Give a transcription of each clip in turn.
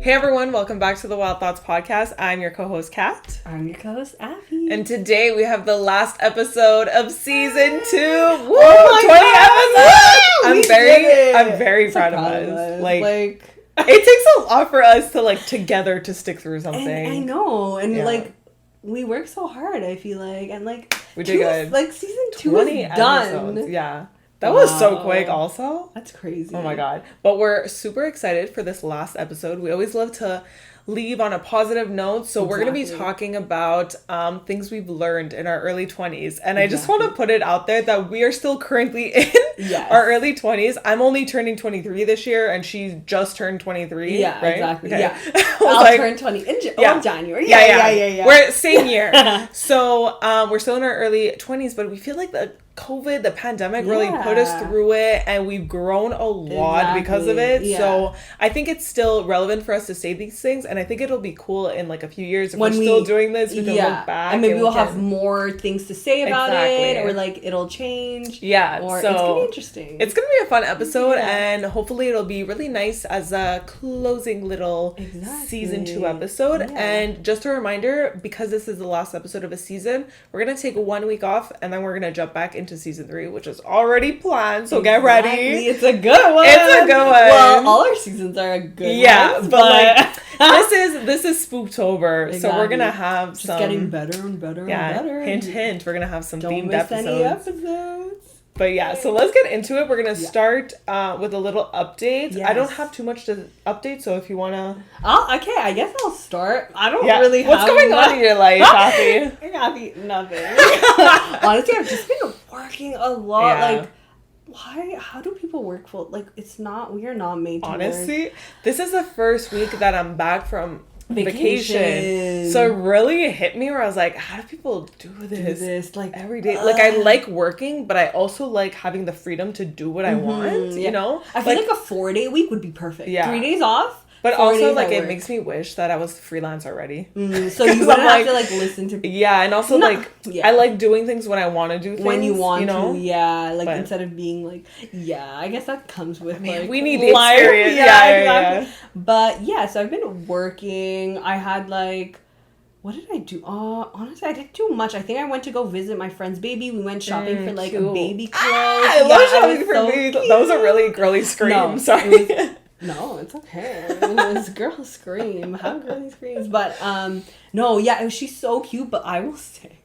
Hey everyone, welcome back to the Wild Thoughts podcast. I'm your co-host Kat. I'm your co-host Afi. And today we have the last episode of season 2. Woo! Oh 20 episodes! I'm very proud of us. Like it takes a lot for us to together to stick through something. And I know. And we work so hard, I feel like. And we did good. Season 2 is done. Episodes. Yeah. That was so quick also. That's crazy. Oh my god. But we're super excited for this last episode. We always love to leave on a positive note. So we're going to be talking about things we've learned in our early 20s. And I just want to put it out there that we are still currently in our early 20s. I'm only turning 23 this year and she just turned 23. Yeah, right? exactly. Okay. Yeah. I'll turn 20 in January. Yeah. We're same year. So we're still in our early 20s, but we feel like the pandemic really put us through it, and we've grown a lot because of it. Yeah. So I think it's still relevant for us to say these things, and I think it'll be cool in a few years if we're still doing this. We can look back, and maybe we'll have more things to say about it, or it'll change. Yeah, or so it's gonna be interesting. It's gonna be a fun episode, and hopefully it'll be really nice as a closing little season 2 episode. Yeah. And just a reminder, because this is the last episode of a season, we're gonna take 1 week off, and then we're gonna jump back into season 3, which is already planned, so get ready. It's a good one. Well, all our seasons are good ones, but this is Spooktober, so we're gonna have just getting better and better and better. Hint, we're gonna have some Don't themed miss any episodes. But yeah, so let's get into it. We're gonna start with a little update. Yes. I don't have too much to update, so if you wanna, okay, I guess I'll start. I don't really have what's going on in your life, Afi? Nothing. Honestly, I've just been working a lot. Yeah. How do people work full? We are not made to Honestly, work. this is the first week that I'm back from vacation. So it really hit me where I was like, how do people do this every day? I like working, but I also like having the freedom to do what I want, you know? I feel like a 4-day week would be perfect. Yeah. 3 days off. But also, it makes me wish that I was freelance already. So you wouldn't have to, listen to... Yeah, and also, I like doing things when I want to do things. When you want to, but instead of being I guess that comes with, we need the experience. Yeah, exactly. But, so I've been working. I had, what did I do? Honestly, I didn't do much. I think I went to go visit my friend's baby. We went shopping for, a baby clothes. I love shopping for baby clothes. That was a really girly scream. No, sorry. No, it's okay. This girl scream. How girly screams. But, she's so cute. But I will say,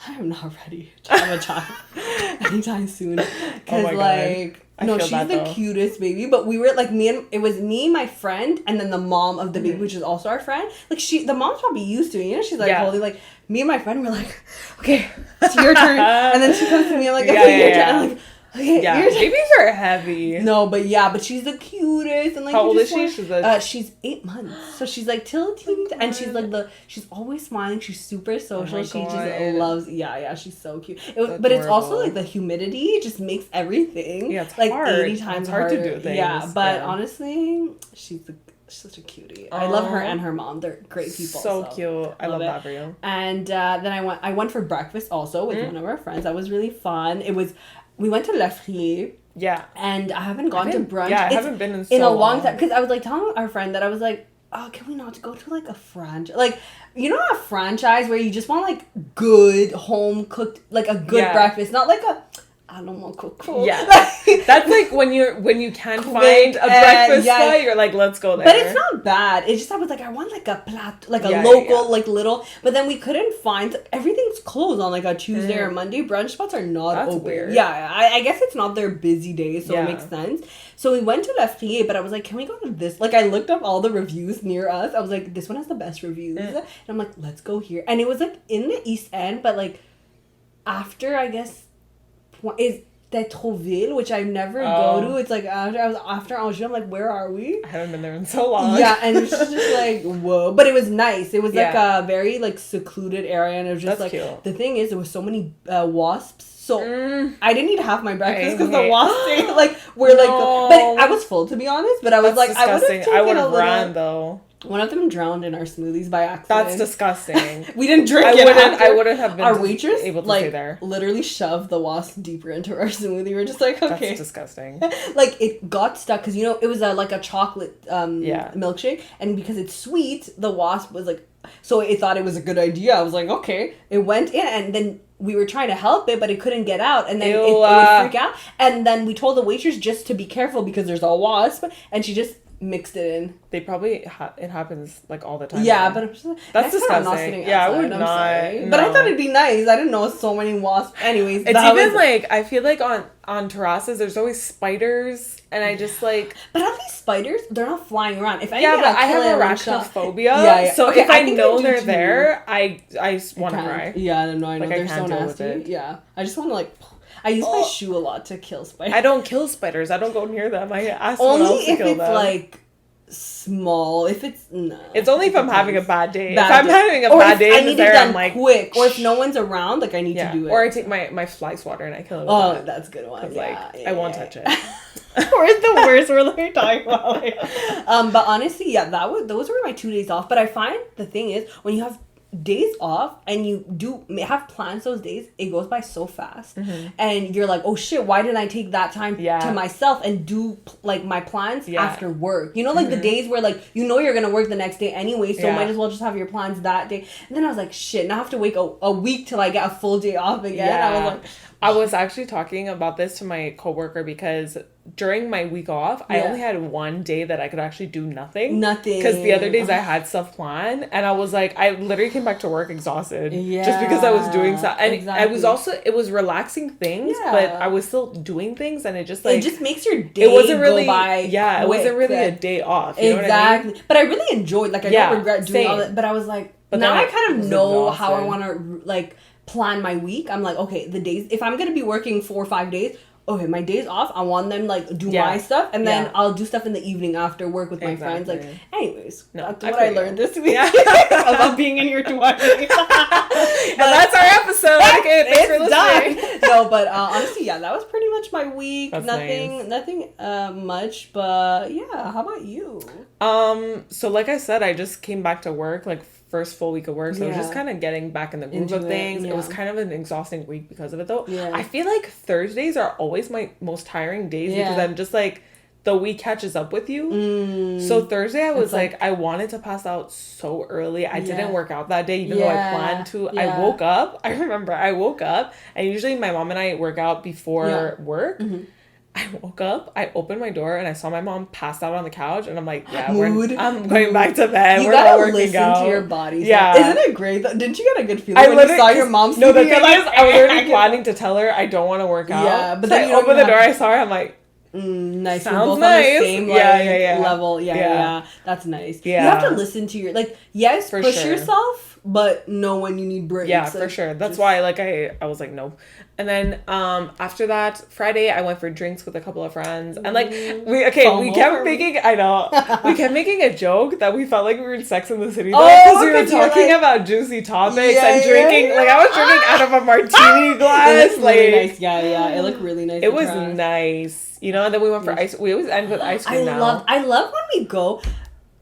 I am not ready to have a child anytime soon. Because, she's the cutest baby. But we were, it was me, my friend, and then the mom of the baby, which is also our friend. The mom's probably used to it. You know, she's, holding, me and my friend were like, okay, it's your turn. And then she comes to me, I'm like, okay, your turn. I'm like, okay, babies are heavy. No, but she's the cutest. And how old is she? She's 8 months, so she's till teeny, and she's she's always smiling. She's super social. She just loves. She's so cute. But it's also the humidity just makes everything it's hard. 80 times harder to do things. Yeah, but honestly, she's such a cutie. I love her and her mom. They're great people. So cute. I love that for you. And then I went for breakfast also with one of our friends. That was really fun. We went to L'Afrier. Yeah. And I haven't gone to brunch. Yeah, I haven't been in a long time. Because I was telling our friend that I was can we not go to a franchise? You know a franchise where you just want good home cooked, a good breakfast. Not I don't want to cook. Yeah. That's when you can't find a breakfast spot, you're let's go there. But it's not bad. It's just I was I want a plat, a local, little. But then we couldn't find, everything's closed on a Tuesday or Monday. Brunch spots are not open. Weird. Yeah, I guess it's not their busy day, so it makes sense. So we went to L'Afrier, but I was can we go to this? I looked up all the reviews near us. I was this one has the best reviews. And I'm let's go here. And it was in the East End, but after, I guess, is Tétroville, which I never go to. It's after Angers. I'm where are we? I haven't been there in so long. Yeah, and it's just whoa. But it was nice. It was a very secluded area, and it was just cute. The thing is, there was so many wasps. So I didn't eat half my breakfast because the wasps ate but I was full, to be honest. But I was That's disgusting. I would have ran though. One of them drowned in our smoothies by accident. That's disgusting. We didn't drink it after. I wouldn't have been our waitress, able to like, stay there. Literally shoved the wasp deeper into our smoothie. We're just like, okay. That's disgusting. Like, it got stuck because, you know, it was like a chocolate milkshake. And because it's sweet, the wasp was like... So it thought it was a good idea. I was like, okay. It went in, and then we were trying to help it, but it couldn't get out. And then it would freak out. And then we told the waitress just to be careful because there's a wasp. And she just mixed it in. They probably... it happens, like, all the time. Yeah, but I'm just like... That's disgusting. Yeah, I would not. No. But I thought it'd be nice. I didn't know so many wasps. Anyways. It's even, like... I feel like on terraces, there's always spiders. And I just, like... But at least spiders, they're not flying around. If but I have arachnophobia. Yeah. So okay, if I know they're there, I want to cry. Yeah, no, I know. Like, they're so nasty. Yeah. I just want to, like... I use my shoe a lot to kill spiders. I don't kill spiders. I don't go near them. I ask only someone else to kill them. Only if it's, like, small. If it's... No. It's only if I'm having a bad day. If I'm having a bad day, I need it done like, quick. Or if no one's around, like, I need to do it. Or I take my fly swatter and I kill it with that. That's a good one. I won't touch it. We're the worst. We're like talking about like... But honestly, yeah, those were my 2 days off. But I find the thing is, when you have days off and you have plans those days, it goes by so fast. Mm-hmm. And you're like, oh shit, why didn't I take that time to myself and do like my plans after work? You know, like the days where like you know you're gonna work the next day anyway, so might as well just have your plans that day. And then I was like, shit, now I have to wait a week till I get a full day off again. I was actually talking about this to my coworker because during my week off, I only had one day that I could actually do nothing. Because the other days I had stuff planned, and I was like, I literally came back to work exhausted. Yeah. Just because I was doing stuff. And I was also, it was relaxing things, but I was still doing things, and it just like... It just makes your day go by Yeah, it wasn't really a day off. You know what I mean? But I really enjoyed, like, I don't regret doing all that, but I was like, but now I kind of know how I want to, like... plan my week. I'm like, okay, the days, if I'm gonna be working 4 or 5 days, okay, my days off, I want them like do my stuff, and then I'll do stuff in the evening after work with my friends. Like, anyways, that's what I learned this week about being in your 20s. And that's our episode. Okay, thanks for listening. No, but honestly, that was pretty much my week. That's nothing much, but yeah. How about you? So like I said, I just came back to work, like first full week of work, so I was just kind of getting back in the groove of things. It was kind of an exhausting week because of it, though. I feel like Thursdays are always my most tiring days because I'm just like, the week catches up with you. So Thursday I was like, I wanted to pass out so early. I didn't work out that day, even though I planned to. I woke up, and usually my mom and I work out before work. I woke up, I opened my door, and I saw my mom passed out on the couch, and I'm like, I'm going back to bed. You We're gotta not working listen out. to your body. Yeah. Isn't it great? Didn't you get a good feeling when you saw your mom sleeping? No, the thing is, I was already planning to tell her I don't want to work out. Yeah, but then I opened the door, I saw her, I'm like, nice. Sounds we're both nice. On the same level. Yeah. That's nice. Yeah. You have to listen to your, like, push yourself, but know when you need breaks. Yeah, like, for sure. That's why, like, I was like, nope. And then after that, Friday, I went for drinks with a couple of friends. And, like, we kept making a joke that we felt like we were in Sex and the City. Because we were talking about juicy topics and drinking. Like, I was drinking out of a martini glass. It looked really nice. Yeah. It looked really nice. It was nice. You know, and then we went for ice. We always end with ice cream now. I love when we go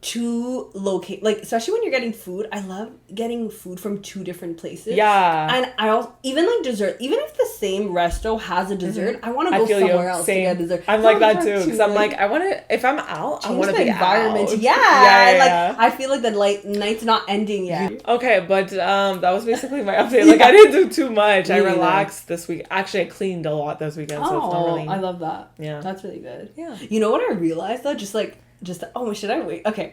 to locate, like, especially when you're getting food. I love getting food from 2 different places. Yeah. And I also, even like dessert, even if the same resto has a dessert, I want to go somewhere else to get dessert. I'm like that too, because I'm like, I want to, if I'm out, I want to be environment. Out. Yeah. Like, I feel like the night's not ending yet. Okay, but that was basically my update. Like, I didn't do too much. I relaxed this week. Actually, I cleaned a lot this weekend, so it's not really... I love that. Yeah. That's really good. Yeah. You know what I realized, though? Should I wait? Okay.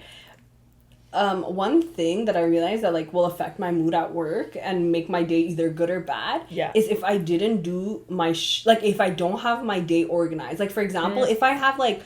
One thing that I realized that like will affect my mood at work and make my day either good or bad is if I didn't do my if I don't have my day organized. Like, for example, if I have like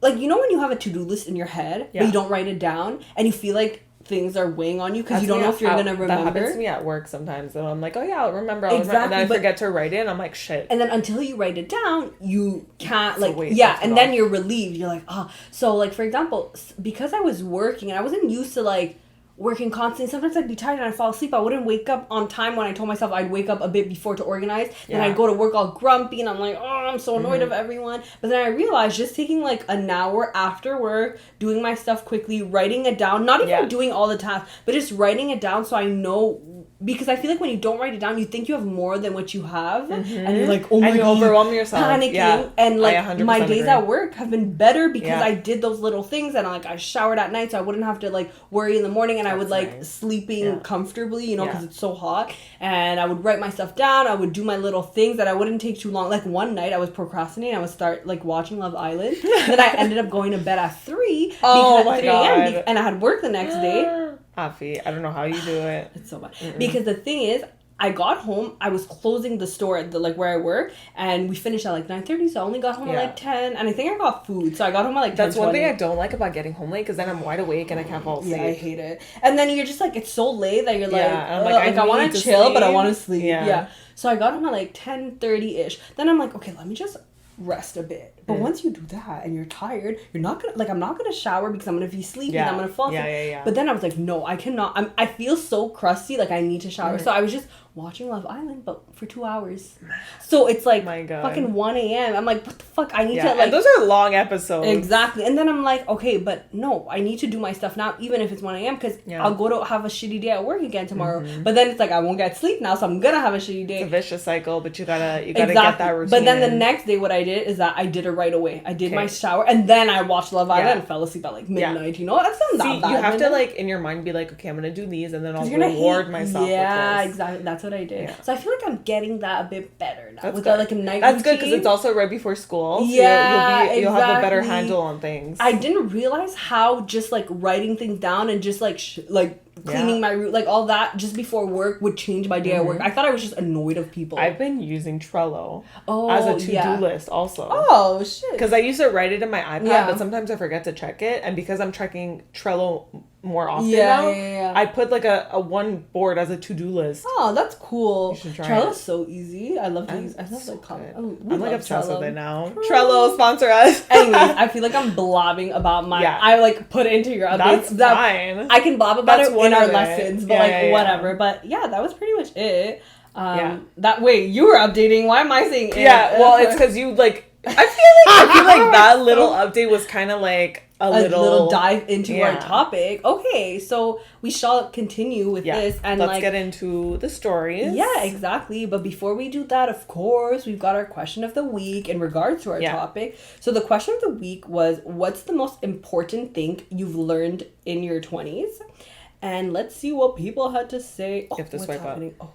you know when you have a to-do list in your head but you don't write it down and you feel like things are weighing on you because you don't know if you're gonna remember. That happens to me at work sometimes. So I'm like, oh yeah, I'll remember. And then I forget to write it. And I'm like, shit. And then until you write it down, you can't and then you're relieved. You're like, oh. So like, for example, because I was working and I wasn't used to like working constantly. Sometimes I'd be tired and I'd fall asleep. I wouldn't wake up on time when I told myself I'd wake up a bit before to organize. Then I'd go to work all grumpy and I'm like, oh, I'm so annoyed of everyone. But then I realized just taking like an hour after work, doing my stuff quickly, writing it down, not even doing all the tasks, but just writing it down so I know. Because I feel like when you don't write it down, you think you have more than what you have. And you're like, oh my God. And you overwhelm yourself. Panicking. Yeah. And like my days at work have been better because I did those little things. And like I showered at night so I wouldn't have to like worry in the morning. And I would like sleeping comfortably, you know, because it's so hot. And I would write my stuff down. I would do my little things that I wouldn't take too long. Like one night I was procrastinating. I would start like watching Love Island. Then I ended up going to bed at 3. Oh my God. And I had work the next day. Afi, I don't know how you do it. It's so bad. Because the thing is, I got home, I was closing the store at the like where I work, and we finished at like 9:30, so I only got home at like 10, and I think I got food, so I got home at like 10:20. That's one thing I don't like about getting home late, because then I'm wide awake and I can't fall asleep. Yeah, I hate it. And then you're just like, it's so late that you're like, I want to chill, but I want to sleep. Yeah. So I got home at like 10:30-ish. Then I'm like, okay, let me just rest a bit. But once you do that and you're tired, you're not gonna, like, I'm not gonna shower because I'm gonna be sleepy and I'm gonna fall asleep. But then I was like, no, I cannot. I feel so crusty, like I need to shower. So I was just watching Love Island, but for 2 hours. So it's like fucking 1 a.m. I'm like, what the fuck? I need to like. And those are long episodes. Exactly. And then I'm like, okay, but no, I need to do my stuff now, even if it's 1 a.m. because I'll go to have a shitty day at work again tomorrow. But then it's like I won't get sleep now, so I'm gonna have a shitty day. It's a vicious cycle, but you gotta get that routine. But then the next day, what I did is that I did it right away. I did my shower and then I watched Love Island and fell asleep at like midnight. You know, that's not that bad. You have to like in your mind be like, okay, I'm gonna do these and then I'll reward myself. Yeah, exactly. That's what I did. So I feel like I'm getting that a bit better now. That's with good. Like a night That's routine. good because it's also right before school. So yeah, you'll have a better handle on things. I didn't realize how just like writing things down and just like cleaning my room, like all that just before work would change my day at work. I thought I was just annoyed of people. I've been using Trello as a to-do list also. Oh shit! Because I used to write it in my iPad, but sometimes I forget to check it, and because I'm checking Trello more often now, I put like a one board as a to-do list. Oh, that's cool. You should try Trello's so easy. I love to use. I love like I'm like obsessed with it now. Trello sponsor us. Anyways, I feel like I'm blabbing about my. I like put it into your updates. That's fine. I can blob about it in our lessons, but whatever. But yeah, that was pretty much it. That way you were updating. Why am I saying it? Yeah, well, it's because you like. I feel like that little update was kind of like a little dive into our topic. Okay, so we shall continue with this and let's get into the stories. Yeah, exactly. But before we do that, of course, we've got our question of the week in regards to our topic. So the question of the week was, what's the most important thing you've learned in your 20s? And let's see what people had to say. You have to swipe up. Okay.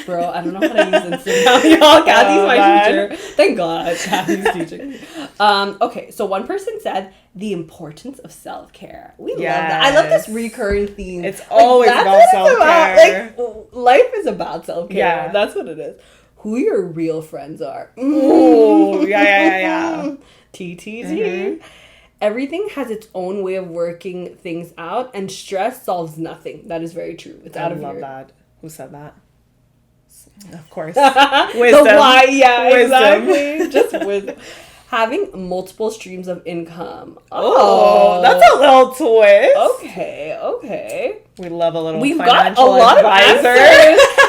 Bro, I don't know how to use Instagram. Y'all, Kathy's my teacher. Thank God, Kathy's teaching. Okay, so one person said the importance of self-care. We love that. I love this recurring theme. It's always about self-care. Like, life is about self-care. Yeah. That's what it is. Who your real friends are. Ooh, yeah. TTG. Everything has its own way of working things out, and stress solves nothing. That is very true. It's out of here. I love that. Who said that? Of course. Wisdom. The why, exactly. Just wisdom. Having multiple streams of income. Oh, that's a little twist. Okay. We love a little We've financial got a lot advisor. of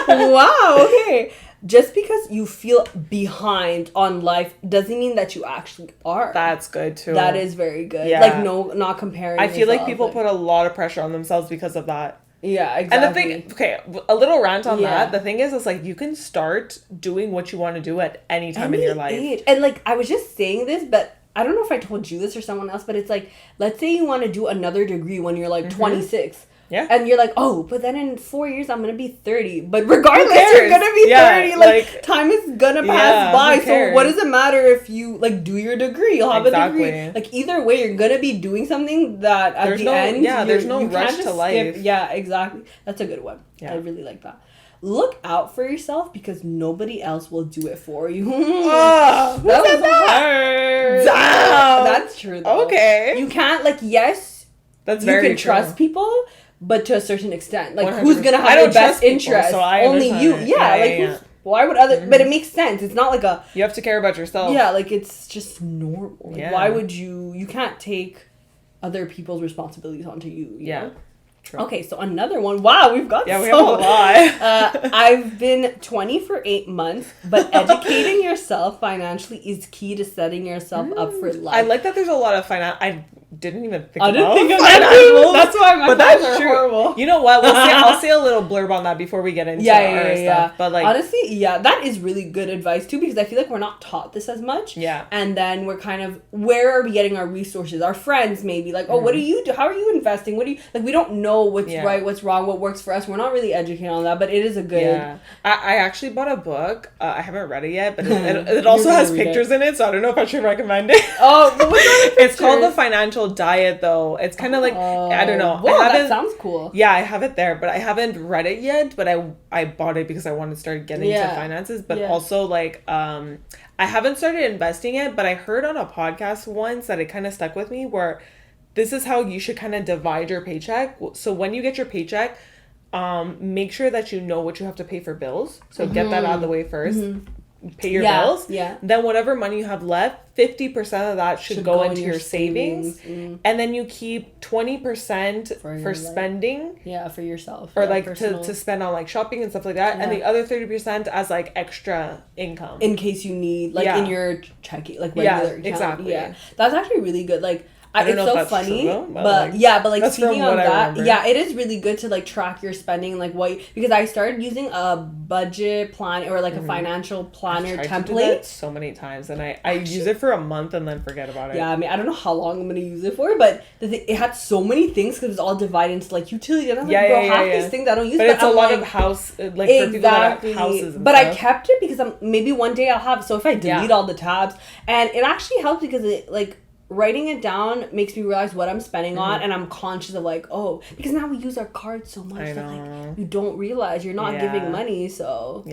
answers. Wow, okay. Just because you feel behind on life doesn't mean that you actually are. That's good too. That is very good. Yeah. Like, no, not comparing I feel like people put a lot of pressure on themselves because of that. Yeah, exactly. And the thing, a little rant on that. The thing is like you can start doing what you want to do at any time in your life. Age. And like, I was just saying this, but I don't know if I told you this or someone else, but it's like, let's say you want to do another degree when you're like 26. Yeah. And you're like, oh, but then in 4 years, I'm going to be 30. But regardless, you're going to be 30. Like, time is going to pass by. So what does it matter if you, like, do your degree? You'll have a degree. Like, either way, you're going to be doing something that at the end. Yeah, there's no rush to life. Yeah, exactly. That's a good one. Yeah. I really like that. Look out for yourself because nobody else will do it for you. That was hard. Damn. That's true, though. Okay. You can't, like, yes, that's very you can trust people, but to a certain extent. Like, 100%. who's going to have your best interest? So only you. Yeah. Why would other... But it makes sense. It's not like a... You have to care about yourself. Yeah, like, it's just normal. Like, why would you... You can't take other people's responsibilities onto you, you know? True. Okay, so another one. Wow, we've got we have a lot. I've been 20 for 8 months, but educating yourself financially is key to setting yourself up for life. I like that there's a lot of finance. I didn't even think I didn't about think of financials. That's why my finances are horrible. You know what? I'll say a little blurb on that before we get into our stuff. But like, honestly, that is really good advice too, because I feel like we're not taught this as much. Yeah. And then we're kind of, where are we getting our resources? Our friends maybe like, oh, what do you do? How are you investing? What do you like? We don't know what's right, what's wrong, what works for us. We're not really educated on that, but it is a good. Yeah. I actually bought a book. I haven't read it yet, but it also has pictures in it, so I don't know if I should recommend it. Oh, but what's on the pictures? It's called The Financial Diet, though. It's kind of like, I don't know. Whoa, that sounds cool. Yeah, I have it there, but I haven't read it yet. But I bought it because I wanted to start getting into finances. But also, like, I haven't started investing yet, but I heard on a podcast once that it kind of stuck with me, where this is how you should kind of divide your paycheck. So when you get your paycheck, make sure that you know what you have to pay for bills. So get that out of the way first. Pay your bills. Yeah. Then whatever money you have left, 50% of that should go into your savings. And then you keep 20% for spending. Yeah, for yourself. Or like to spend on like shopping and stuff like that. Yeah. And the other 30% as like extra income. In case you need, like in your checking, like regular account. Exactly. Yeah. That's actually really good. Like, it's so funny, true, but speaking of that, it is really good to like track your spending, like because I started using a budget plan or like a financial planner template. To do that so many times, and I use it for a month and then forget about it. Yeah, I mean, I don't know how long I'm gonna use it for, but it had so many things because it's all divided into like utilities. And I'm like, half these things I don't use. But it's a lot of house, like for people that have houses. But I kept it because maybe one day I'll have. So if I delete all the tabs, and it actually helps because it like. Writing it down makes me realize what I'm spending on, and I'm conscious of like, because now we use our cards so much that like you don't realize you're not giving money. So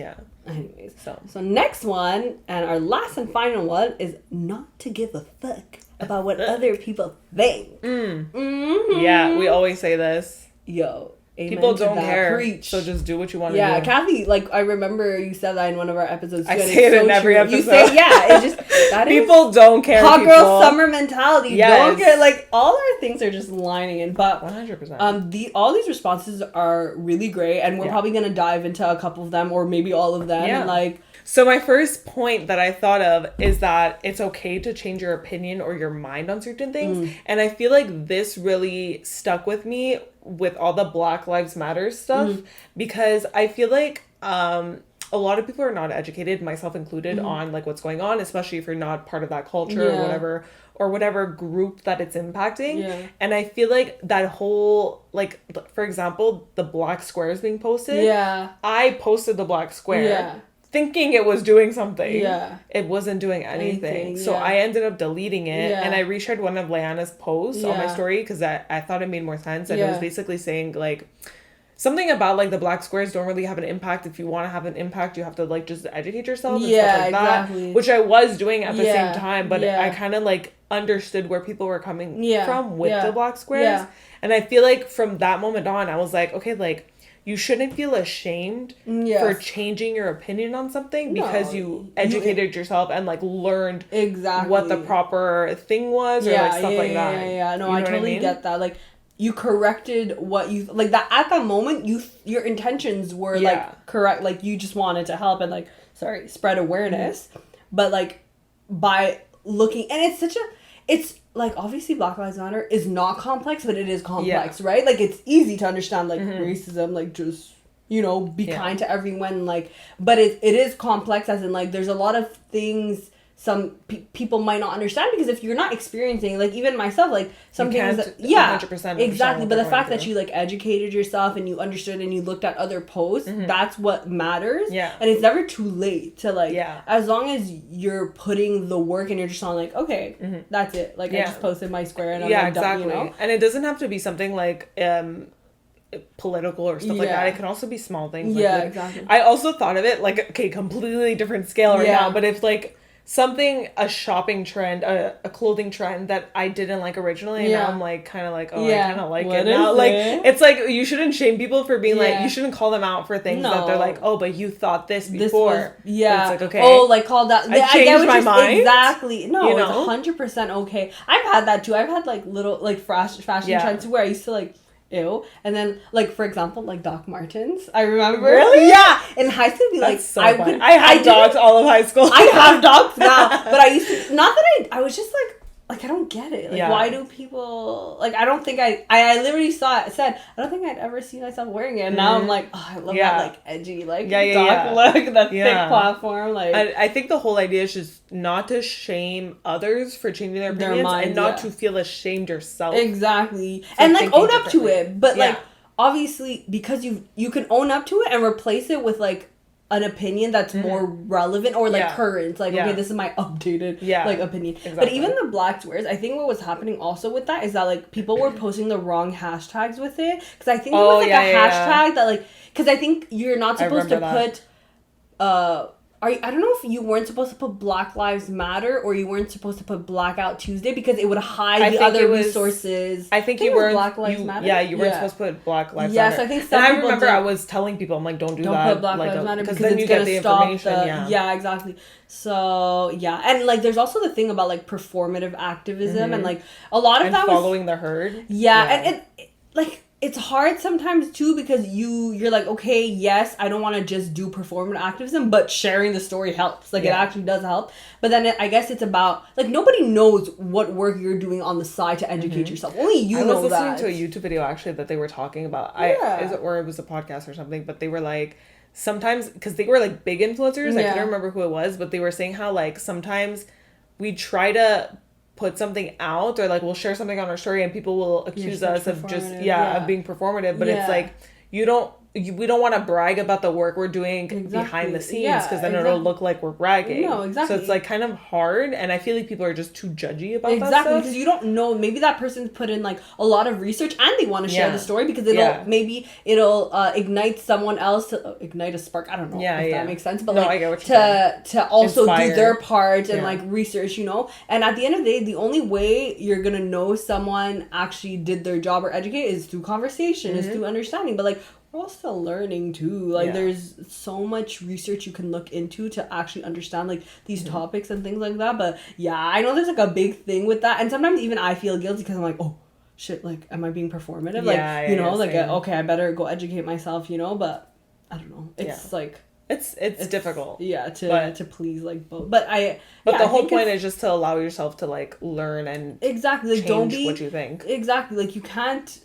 anyways, so next one and our last and final one is not to give a fuck about what other people think. Yeah, we always say this. Amen. People don't care. Preach. So just do what you want to do. Yeah, Kathy, like I remember you said that in one of our episodes. I say it in every episode. You say, it's just that people don't care. Hot girl summer mentality. Yes. Don't care. Like all our things are just lining in. But 100%. All these responses are really great, and we're probably gonna dive into a couple of them, or maybe all of them. Yeah. And so my first point that I thought of is that it's okay to change your opinion or your mind on certain things. And I feel like this really stuck with me with all the Black Lives Matter stuff because I feel like a lot of people are not educated, myself included, on like what's going on, especially if you're not part of that culture or whatever group that it's impacting. And I feel like that whole, like, for example, the black squares being posted. I posted the black square. Thinking it was doing something. It wasn't doing anything. So I ended up deleting it and I reshared one of Leanna's posts on my story because I thought it made more sense. And it was basically saying like something about like the black squares don't really have an impact. If you want to have an impact, you have to like just educate yourself and stuff like that. Which I was doing at the same time, but I kind of like understood where people were coming from with the black squares. And I feel like from that moment on, I was like, okay, like, you shouldn't feel ashamed for changing your opinion on something because you educated yourself and like learned what the proper thing was or like stuff like that. No, I totally get that. Like you corrected what you like that at that moment. Your intentions were like correct. Like you just wanted to help and like spread awareness, but like by looking and it's like, obviously, Black Lives Matter is not complex, but it is complex, right? Like, it's easy to understand, like, racism, like, just, be kind to everyone, like, but it is complex, as in, like, there's a lot of things some people might not understand, because if you're not experiencing, like, even myself, like, some things that, 100% exactly, but the fact that you, like, educated yourself and you understood and you looked at other posts, that's what matters, and it's never too late to, like, as long as you're putting the work and you're just on, like, okay, that's it, like, I just posted my square and I'm like, exactly. done, And it doesn't have to be something, like, political or stuff like that. It can also be small things. Like, exactly. I also thought of it, like, okay, completely different scale right now, but if, like, a shopping trend, a clothing trend that I didn't like originally, and now I'm like kind of like, I kind of like it now. Like it's like you shouldn't shame people for being like, you shouldn't call them out for things that they're like, oh, but you thought this before. But it's like, okay, like call that. I changed my mind. Exactly. No, it's 100% okay. I've had that too. I've had like little like fashion trends where I used to like ew. And then, like, for example, like Doc Martens. I remember. Really? Yeah. In high school, be like, so I had dogs all of high school. I have dogs now, but I used to, not that I was just like, I don't get it. Like, why do people, like, I don't think I literally saw it, said, I don't think I'd ever see myself wearing it. And now I'm like, oh, I love that, like, edgy, like, doc look, that thick platform. Like, I think the whole idea is just not to shame others for changing their opinions minds, and not to feel ashamed yourself. Exactly. And, like, own up to it. But, like, obviously, because you can own up to it and replace it with, like, an opinion that's more relevant or like current, like okay, this is my updated like opinion. Exactly. But even the black swears, I think what was happening also with that is that like people were posting the wrong hashtags with it, because I think there was like a hashtag that like, because I think you're not supposed to put I don't know if you weren't supposed to put Black Lives Matter or you weren't supposed to put Blackout Tuesday because it would hide the other resources. I think you weren't. Black Lives Matter. Yeah, you weren't supposed to put Black Lives Matter. Yes, I think some people. And I remember I was telling people, I'm like, don't do that. Don't put Black Lives Matter because then you get the information. Yeah, exactly. So yeah, and like there's also the thing about like performative activism and like a lot of that following the herd. Yeah, and it like. It's hard sometimes too because you're like, okay, yes, I don't want to just do performative activism, but sharing the story helps. Like it actually does help. But then I guess it's about like nobody knows what work you're doing on the side to educate yourself. Only you know that. I was listening to a YouTube video actually that they were talking about. Or it was a podcast or something, but they were like sometimes because they were like big influencers. I couldn't remember who it was, but they were saying how like sometimes we try to put something out or like we'll share something on our story and people will accuse us of just of being performative, but it's like we don't want to brag about the work we're doing behind the scenes because then it'll look like we're bragging. No, exactly. So it's like kind of hard, and I feel like people are just too judgy about that stuff. Because you don't know, maybe that person's put in like a lot of research and they want to share the story because it'll ignite someone else to ignite a spark. I don't know if that makes sense, but I get what you're saying. To also inspire. Do their part and like research, you know. And at the end of the day, the only way you're gonna know someone actually did their job or educate is through conversation, is through understanding. But like we're all still learning too. Like there's so much research you can look into to actually understand like these topics and things like that. But yeah, I know there's like a big thing with that, and sometimes even I feel guilty because I'm like, oh shit, like am I being performative? Like you know, like okay, I better go educate myself, you know. But I don't know. It's like it's difficult. Yeah, to please like both. But the whole point is just to allow yourself to like learn and exactly like don't be what you think. Exactly, like you can't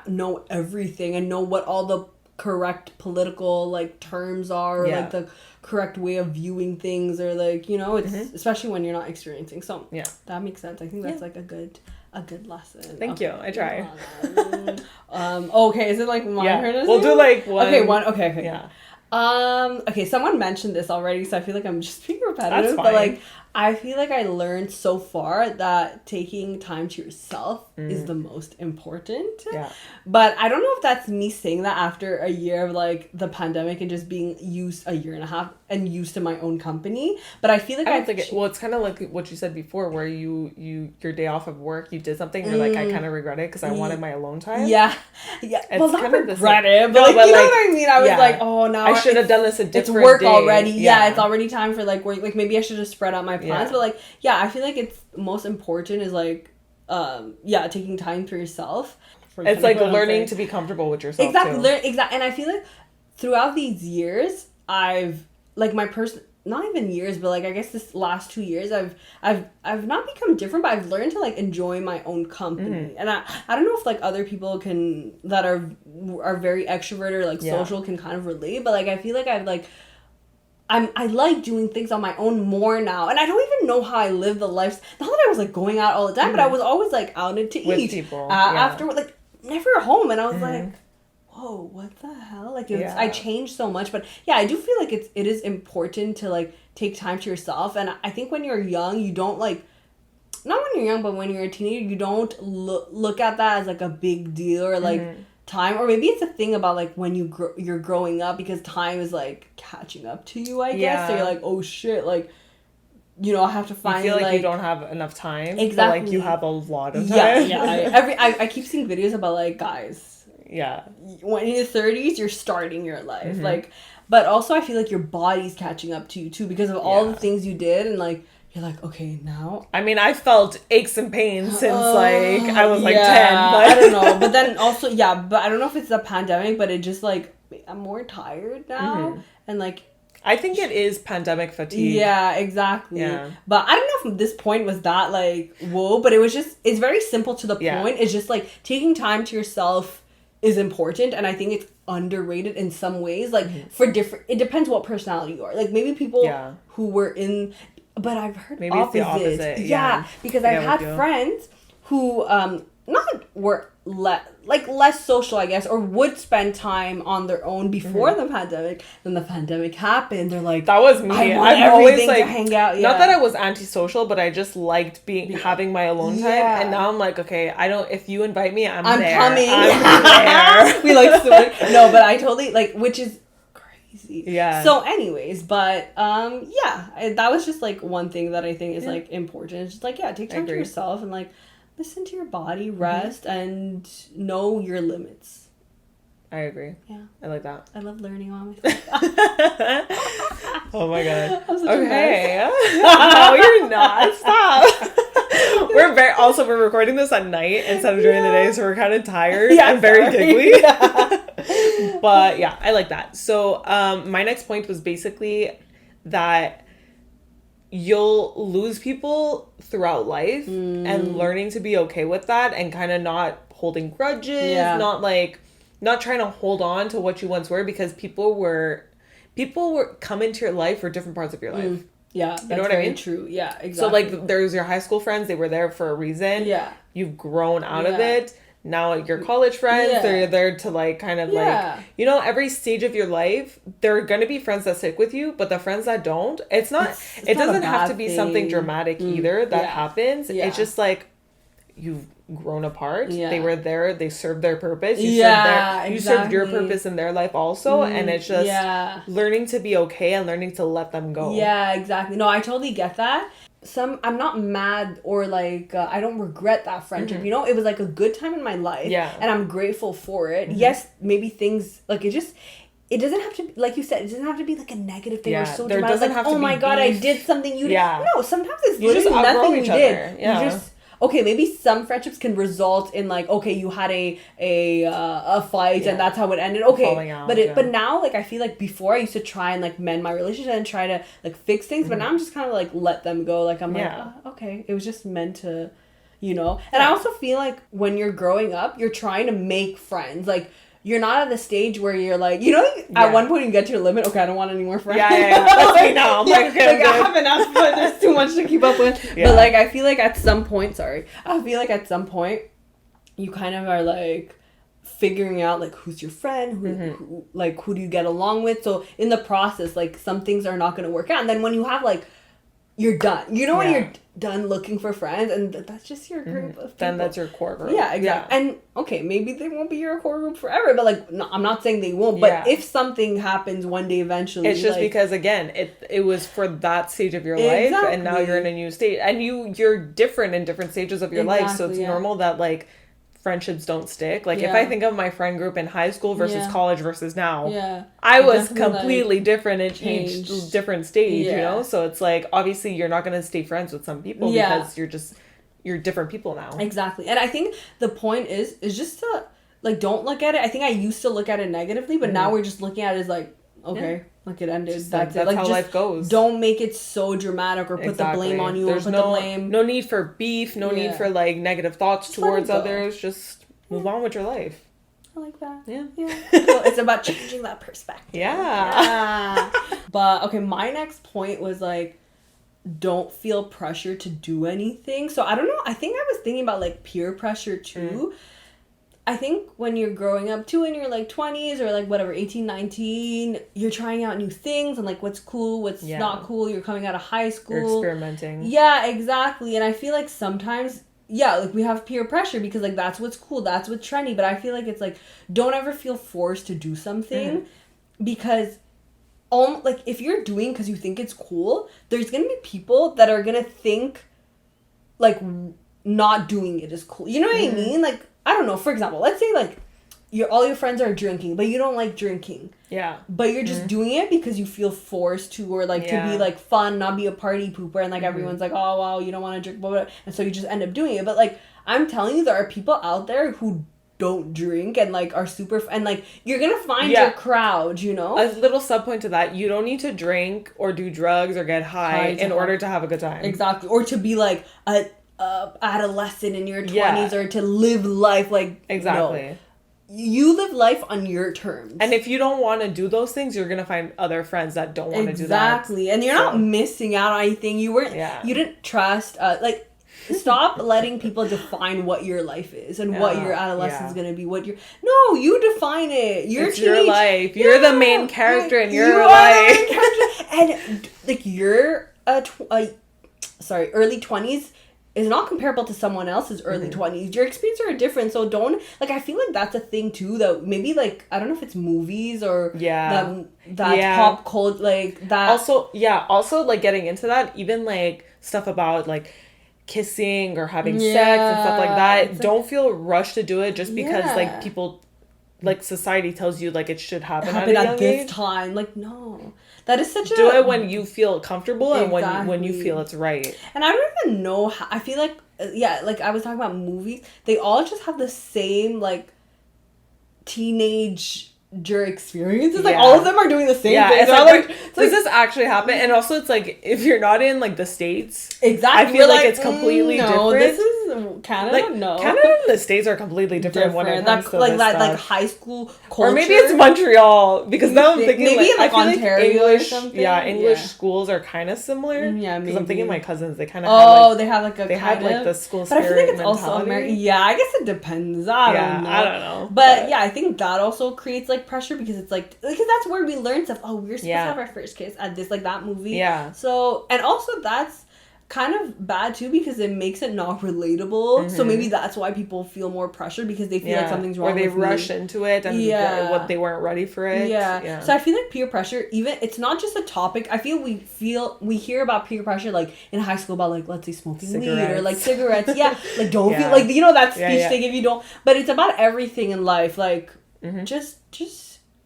know everything and know what all the correct political like terms are or like the correct way of viewing things or like, you know, it's especially when you're not experiencing. So that makes sense. I think that's like a good lesson. Thank you. I try. Okay, is it like my turn? We'll do like one. Okay, one. Okay. Yeah. Okay, someone mentioned this already, so I feel like I'm just being repetitive. That's fine. But like I feel like I learned so far that taking time to yourself is the most important. Yeah. But I don't know if that's me saying that after a year of like the pandemic and just being used a year and a half and used to my own company. But I feel like it's kind of like what you said before, where you your day off of work, you did something, you're like, I kind of regret it because I wanted my alone time. Yeah. It's well, not kind of regret it, but like, you know what I mean? I was like, oh, now I should have done this a different It's work day. already. Yeah, it's already time for like work. Like maybe I should have spread out my plans. But like, I feel like it's most important is like, taking time for yourself. It's like learning to be comfortable with yourself. Exactly. Exactly. And I feel like throughout these years, I've like not even years, but like I guess this last 2 years, I've not become different, but I've learned to like enjoy my own company. And I don't know if like other people that are very extroverted or like social can kind of relate, but like I feel like I like doing things on my own more now, and I don't even know how I live the life. Not that I was like going out all the time, but I was always like out to eat with people after, like never home, and I was like, whoa, what the hell? Like I changed so much, but I do feel like it is important to like take time to yourself, and I think when you're young, you don't like. Not when you're young, but when you're a teenager, you don't look at that as like a big deal or like. Time, or maybe it's a thing about like when you're growing up because time is like catching up to you, I guess. So you're like, oh shit, like, you know, I have to find. You feel like you don't have enough time. Exactly. But like you have a lot of time. I keep seeing videos about like guys. Yeah. When in your 30s, you're starting your life, like, but also I feel like your body's catching up to you too because of all the things you did and like. you're like, okay, now. I mean, I felt aches and pains since like I was like 10. But I don't know. But then also, but I don't know if it's the pandemic, but it just like, I'm more tired now. And like, I think it is pandemic fatigue. Yeah, exactly. Yeah. But I don't know if this point was that like, whoa, but it was just, it's very simple to the point. It's just like taking time to yourself is important. And I think it's underrated in some ways. Like for different, it depends what personality you are. Like maybe people who were in, but I've heard maybe opposite. It's the opposite. Yeah. Because I've had friends who not were less social, I guess, or would spend time on their own before the pandemic. Then the pandemic happened. They're like, that was me. I'm always like, to hang out. Not that I was antisocial, but I just liked having my alone time. And now I'm like, okay, I don't. If you invite me, I'm there. Coming. I'm there. We like no, but I totally like, which is crazy. Yeah. So, anyways, but that was just like one thing that I think is like important. It's just like take time to yourself and like. Listen to your body, rest, and know your limits. I agree. Yeah. I like that. I love learning all myself. Oh my god. Okay. No, you're not. Stop. We're recording this at night instead of during the day, so we're kind of tired and very giggly. But yeah, I like that. So my next point was basically that you'll lose people throughout life and learning to be okay with that and kind of not holding grudges, not trying to hold on to what you once were, because people were come into your life for different parts of your life. Yeah, that's you know what I mean? True. Yeah, exactly. So like there's your high school friends, they were there for a reason. Yeah. You've grown out of it. Now your college friends, they're there to like kind of like, you know, every stage of your life, there are going to be friends that stick with you, but the friends that don't, it doesn't have to be something dramatic either that happens. Yeah. It's just like you've grown apart. Yeah. They were there, they served their purpose. You served your purpose in their life also. And it's just learning to be okay and learning to let them go. Yeah, exactly. No, I totally get that. I'm not mad or like I don't regret that friendship. You know, it was like a good time in my life, and I'm grateful for it. Yes, maybe things like it doesn't have to, like you said, it doesn't have to be like a negative thing or so dramatic. Like, oh my god, I did something you didn't. No, sometimes it's literally nothing you did. You just maybe some friendships can result in like, okay, you had a fight and that's how it ended. Okay, out, but now like I feel like before I used to try and like mend my relationship and try to like fix things, but now I'm just kind of like let them go. Like I'm like, okay, it was just meant to, you know. And I also feel like when you're growing up, you're trying to make friends. Like you're not at the stage where you're like, you know, at one point you get to your limit. Okay, I don't want any more friends. That's me now. I'm like, okay, I have enough, but there's too much to keep up with. But like, I feel like at some point, you kind of are like figuring out like who's your friend, who do you get along with. So in the process, like some things are not going to work out. And then when you have like, you're done. You know when you're done looking for friends and that's just your group of people. Then that's your core group. Yeah, exactly. And okay, maybe they won't be your core group forever, but like no, I'm not saying they won't, but if something happens one day eventually, it's just like, because again, it was for that stage of your life and now you're in a new state and you're different in different stages of your life, so it's normal that like friendships don't stick. Like if I think of my friend group in high school versus college versus now, I was completely like, different and changed different stage, you know? So it's like, obviously you're not going to stay friends with some people because you're different people now. Exactly. And I think the point is just to like, don't look at it. I think I used to look at it negatively, but now we're just looking at it as like, okay, like it ended. That's it. Like, how life goes. Don't make it so dramatic or put the blame on you. There's no need for beef. No need for like negative thoughts just towards others. Just move on with your life. I like that. Yeah. Cool. It's about changing that perspective. Yeah. But okay, my next point was like, don't feel pressure to do anything. So I don't know. I think I was thinking about like peer pressure too. I think when you're growing up too in your like 20s or like whatever, 18, 19, you're trying out new things and like what's cool, what's not cool. You're coming out of high school. You're experimenting. Yeah, exactly. And I feel like sometimes, like we have peer pressure because like that's what's cool, that's what's trendy. But I feel like it's like, don't ever feel forced to do something because like if you're doing because you think it's cool, there's going to be people that are going to think like not doing it is cool. You know what I mean? Like, I don't know, for example, let's say like all your friends are drinking, but you don't like drinking. Yeah. But you're just doing it because you feel forced to, or like to be like fun, not be a party pooper, and like everyone's like, oh wow, you don't want to drink, blah, blah, blah. And so you just end up doing it. But like, I'm telling you, there are people out there who don't drink and like are super and like you're gonna find your crowd, you know. A little sub point to that: you don't need to drink or do drugs or get high in order to have a good time. Exactly, or to be like a adolescent in your 20s, or to live life like exactly. No. You live life on your terms. And if you don't want to do those things, you're going to find other friends that don't want to do that. Exactly. And you're not missing out on anything. You didn't trust, like, stop letting people define what your life is and what your adolescence is going to be. No, you define it. It's your life. You're the main character in your life. And, like, you're early 20s is not comparable to someone else's early 20s. Your experiences are different, so don't, like, I feel like that's a thing too, that maybe, like, I don't know if it's movies or that pop culture, like, that. Also, like, getting into that, even, like, stuff about, like, kissing or having sex and stuff like that, don't feel rushed to do it just because, like, people, like, society tells you, like, it should happen at this time. Like, no. That is such do it when you feel comfortable and when you feel it's right. And I don't even know how, I feel like, like I was talking about movies, they all just have the same, like, teenager experiences. Like, all of them are doing the same thing. It's like, does this actually happen? And also, it's like, if you're not in, like, the States, exactly, I feel like it's completely different. This is Canada. Like, no, Canada and the States are completely different when it comes to like this that, stuff. like high school culture. Or maybe it's Montreal, because now I'm thinking maybe like, like I feel Ontario like English, or something. English schools are kind of similar. Yeah, maybe. Because I'm thinking my cousins, they kind of have like, they have like they have like the school spirit. But I feel like it's mentality. also American. Yeah, I guess it depends. I don't know. But yeah, I think that also creates like pressure because it's like, because that's where we learn stuff. Oh, we're supposed to have our first kiss at this, like that movie. Yeah. So, and also that's kind of bad too because it makes it not relatable. So maybe that's why people feel more pressure because they feel like something's wrong. Or they rush into it and what they weren't ready for it. Yeah. So I feel like peer pressure, even it's not just a topic. I feel we hear about peer pressure like in high school about like, let's say smoking weed or like cigarettes. Like don't feel like, you know, that speech they give you, don't. But it's about everything in life. Like just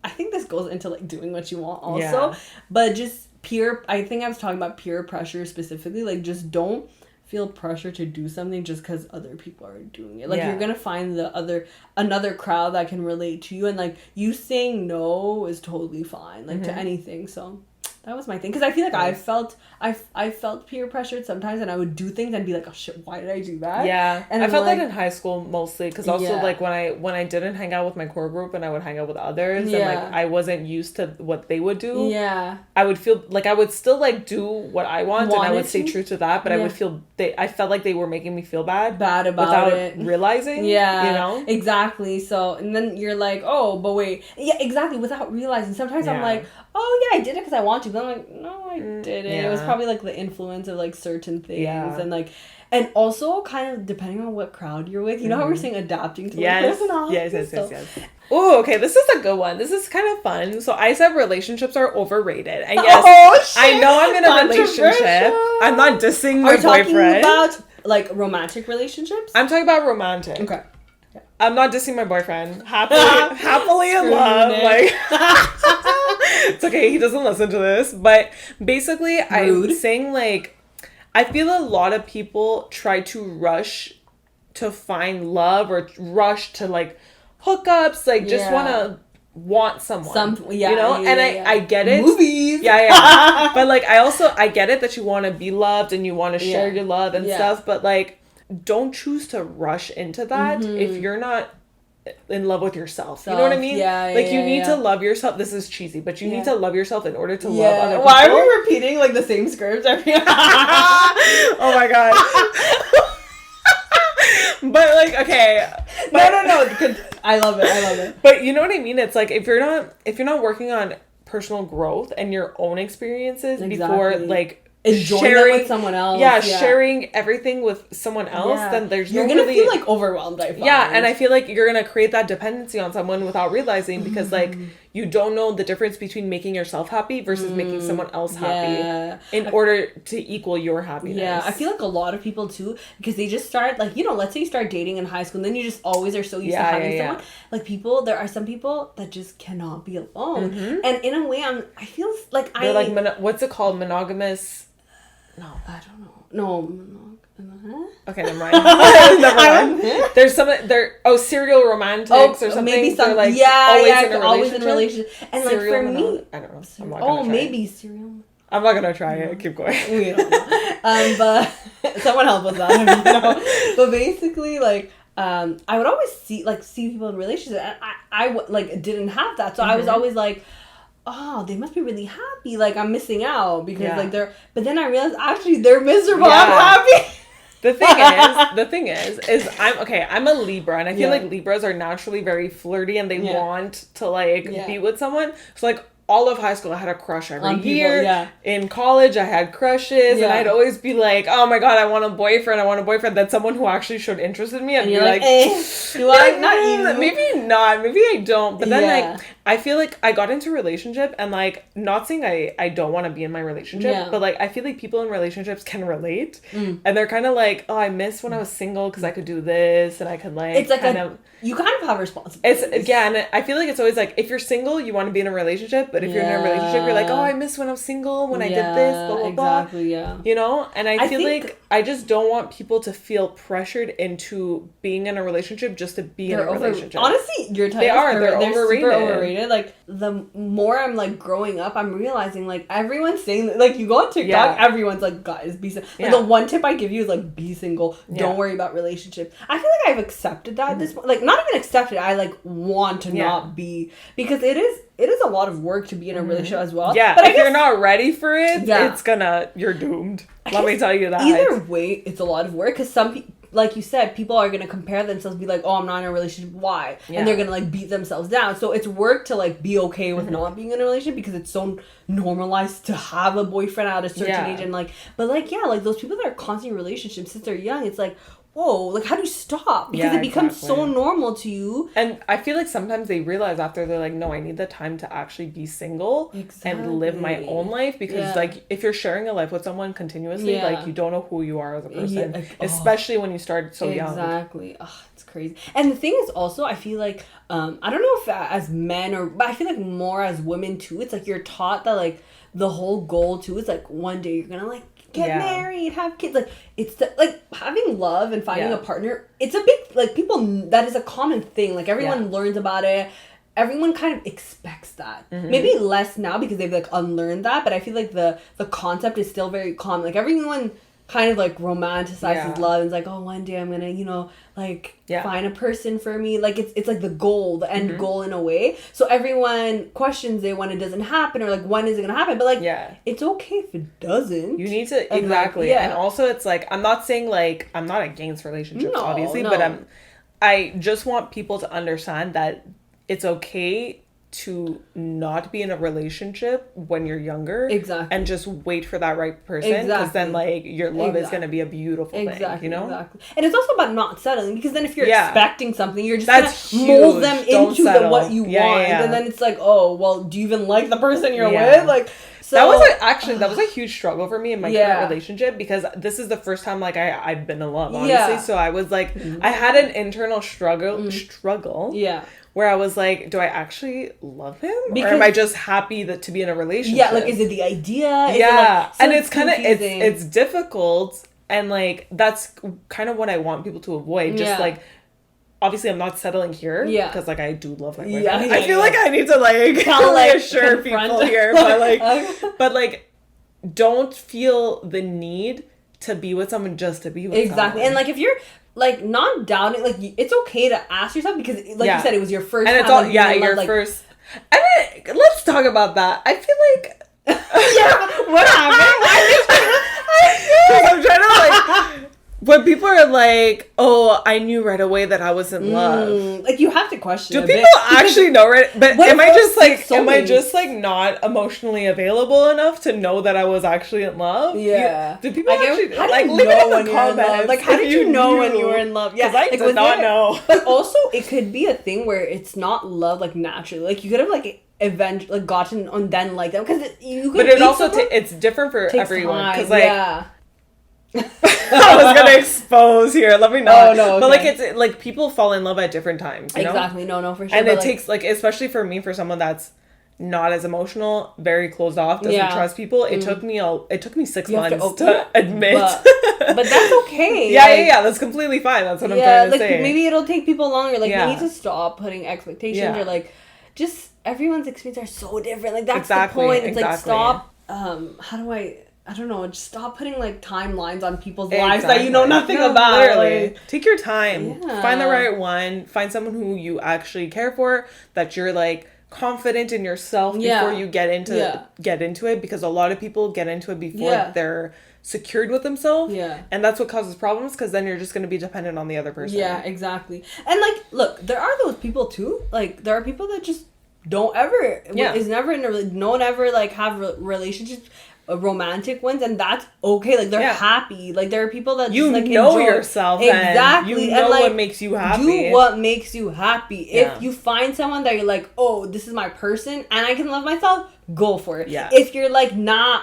I think this goes into like doing what you want also, but just I think I was talking about peer pressure specifically, like just don't feel pressure to do something just because other people are doing it. Like you're gonna find another crowd that can relate to you, and like you saying no is totally fine, like to anything. So that was my thing, because I feel like I felt peer pressured sometimes, and I would do things and be like, oh shit, why did I do that? Yeah, and I felt like, that in high school mostly, because also like when I didn't hang out with my core group and I would hang out with others, and like I wasn't used to what they would do. Yeah, I would feel like I would still like do what I want and I would stay true to that, but I would feel I felt like they were making me feel bad about without it realizing. Yeah, you know, exactly. So and then you're like, oh, but wait, exactly, without realizing. Sometimes I'm like, oh yeah, I did it because I want to. But I'm like, no, I didn't. It was probably like the influence of like certain things and like, and also kind of depending on what crowd you're with. You know how we're saying adapting to like personality. Yes. Oh, okay. This is a good one. This is kind of fun. So I said relationships are overrated. And yes, I know I'm in a relationship. I'm not dissing my boyfriend. Are you talking about like romantic relationships? I'm talking about romantic. Okay. I'm not dissing my boyfriend. Happily in love. Like, it's okay. He doesn't listen to this. But basically, I'm saying, like, I feel a lot of people try to rush to find love or rush to, like, hookups. Like, just want someone. You know? And I get it. Movies. Yeah. But, like, I get it that you want to be loved and you want to share your love and stuff. But, like, don't choose to rush into that if you're not in love with yourself. You know what I mean? You need to love yourself. This is cheesy, but you need to love yourself in order to love other people. Why are we repeating like the same scripts every Oh my god. But like, okay. But, no. I love it. But you know what I mean? It's like if you're not working on personal growth and your own experiences before like enjoying it with someone else. Yeah, sharing everything with someone else, then you're gonna feel like overwhelmed, I find. Yeah, and I feel like you're gonna create that dependency on someone without realizing, because like you don't know the difference between making yourself happy versus making someone else happy in order to equal your happiness. Yeah, I feel like a lot of people too, because they just start, like, you know, let's say you start dating in high school and then you just always are so used to having someone. Like there are some people that just cannot be alone. And in a way, I feel like they're like, what's it called? Monogamous? No. I don't know. No. Okay, never mind. There's some serial romantics or something. Maybe some, they're like always in a relationship. And like for me, I don't know. I'm not gonna try maybe serial. I'm not gonna try it. Keep going. We don't know. But someone help us out. But basically, like, I would always see people in relationships, and I didn't have that, so I was always like, oh, they must be really happy. Like, I'm missing out because but then I realized actually they're miserable. I'm happy. The thing is I'm a Libra, and I feel like Libras are naturally very flirty, and they want to be with someone. So like all of high school, I had a crush every year. Yeah. In college, I had crushes, and I'd always be like, "Oh my god, I want a boyfriend." That's someone who actually showed interest in me. I'd be like, "Do I? Not you? Maybe not. Maybe I don't." But then I feel like I got into a relationship, and like, not saying I don't want to be in my relationship, but like I feel like people in relationships can relate, and they're kind of like, "Oh, I miss when I was single because I could do this and I could like." It's like you kind of have responsibilities. I feel like it's always like, if you're single, you want to be in a relationship, but if you're in a relationship, you're like, "Oh, I miss when I was single, when I did this, blah blah blah." Exactly, yeah. You know, and I feel like I just don't want people to feel pressured into being in a relationship just to be in a relationship. Honestly, your type they're overrated. Super overrated. Like, the more I'm like growing up, I'm realizing like everyone's saying that, like, you go on TikTok, everyone's like, guys, be single. Like, the one tip I give you is like, be single. Don't worry about relationships. I feel like I've accepted that at this point. Like, not even accepted. I like want to not be, because it is a lot of work to be in a relationship as well. Yeah, but if you're not ready for it, you're doomed. Let me tell you that. Either way, it's a lot of work, because some people, like you said, people are going to compare themselves, be like, "Oh, I'm not in a relationship. Why?" Yeah. And they're going to like beat themselves down. So it's work to like be okay with not being in a relationship, because it's so normalized to have a boyfriend at a certain age, and like, but like, like those people that are constantly in relationships since they're young, it's like, whoa, like, how do you stop? Because it becomes so normal to you. And I feel like sometimes they realize after, they're like, no, I need the time to actually be single and live my own life. Because like, if you're sharing a life with someone continuously, like, you don't know who you are as a person, especially when you start so young. Exactly. Oh, it's crazy. And the thing is also, I feel like, I don't know if as men, but I feel like more as women too, it's like you're taught that like the whole goal too is like one day you're gonna like get married, have kids. Like, it's like having love and finding a partner. It's a big, like, people, that is a common thing. Like, everyone learns about it. Everyone kind of expects that. Maybe less now because they've like unlearned that, but I feel like the concept is still very common. Like, everyone kind of like romanticizes love and it's like, oh, one day I'm gonna, you know, like find a person for me. Like, it's like the goal, the end goal in a way. So everyone questions it when it doesn't happen, or like, when is it gonna happen? But like, it's okay if it doesn't. You need to, exactly. And also, it's like, I'm not saying like, I'm not against relationships, obviously, but I just want people to understand that it's okay to not be in a relationship when you're younger, and just wait for that right person, because then like your love is going to be a beautiful thing, you know. And it's also about not settling, because then if you're expecting something, you're just gonna mold them into what you want, and then it's like, oh well, do you even like the person you're with? Like, so that was a huge struggle for me in my current relationship, because this is the first time like I've been in love, honestly. So I was like, I had an internal struggle where I was like, do I actually love him? Or am I just happy to be in a relationship? Yeah, like, is it the idea? And it's kind of, it's difficult. And like, that's kind of what I want people to avoid. Just like, obviously I'm not settling here. Because like, I do love my boyfriend. I feel like I need to like reassure people here. But like, don't feel the need to be with someone just to be with someone. And like, if you're like not doubting, like, it's okay to ask yourself, because like you said, it was your first and time, it's all your first. I mean, let's talk about that. I feel like what happened? I'm trying to like, when people are or like, oh, I knew right away that I was in love? Like, you have to question. Do people actually know right? But am I just like not emotionally available enough to know that I was actually in love? Yeah. Do people actually how like leave it in the comments? Like, how did you know knew? when you were in love? Yeah, I like, did not know. But also, it could be a thing where it's not love like naturally. Like, you could have like eventually like gotten on then like them because you could. But it also it's different for everyone because like. Yeah. I was gonna expose here. Let me know. Oh, no, okay. But like it's like people fall in love at different times. You know? Exactly. No, for sure. And it takes like, especially for me, for someone that's not as emotional, very closed off, doesn't trust people. It took me 6 months to admit. But that's okay. Yeah. That's completely fine. That's what I'm trying to say. Maybe it'll take people longer. Like, we need to stop putting expectations or like just everyone's experiences are so different. Like, that's the point. It's like, stop. I don't know, just stop putting like timelines on people's lives that you know nothing about. Literally. Like, take your time. Yeah. Find the right one. Find someone who you actually care for, that you're like confident in yourself before you get into it, because a lot of people get into it before they're secured with themselves. Yeah. And that's what causes problems, because then you're just going to be dependent on the other person. Yeah, exactly. And like, look, there are those people too. Like, there are people that just don't ever is never in a no one ever like have relationships, romantic ones, and that's okay. Like, they're happy. Like, there are people that you just, like, know enjoy yourself. Exactly. You know, and, like, what makes you happy. Do what makes you happy. If you find someone that you're like, oh, this is my person and I can love myself, go for it. Yeah. If you're like, nah,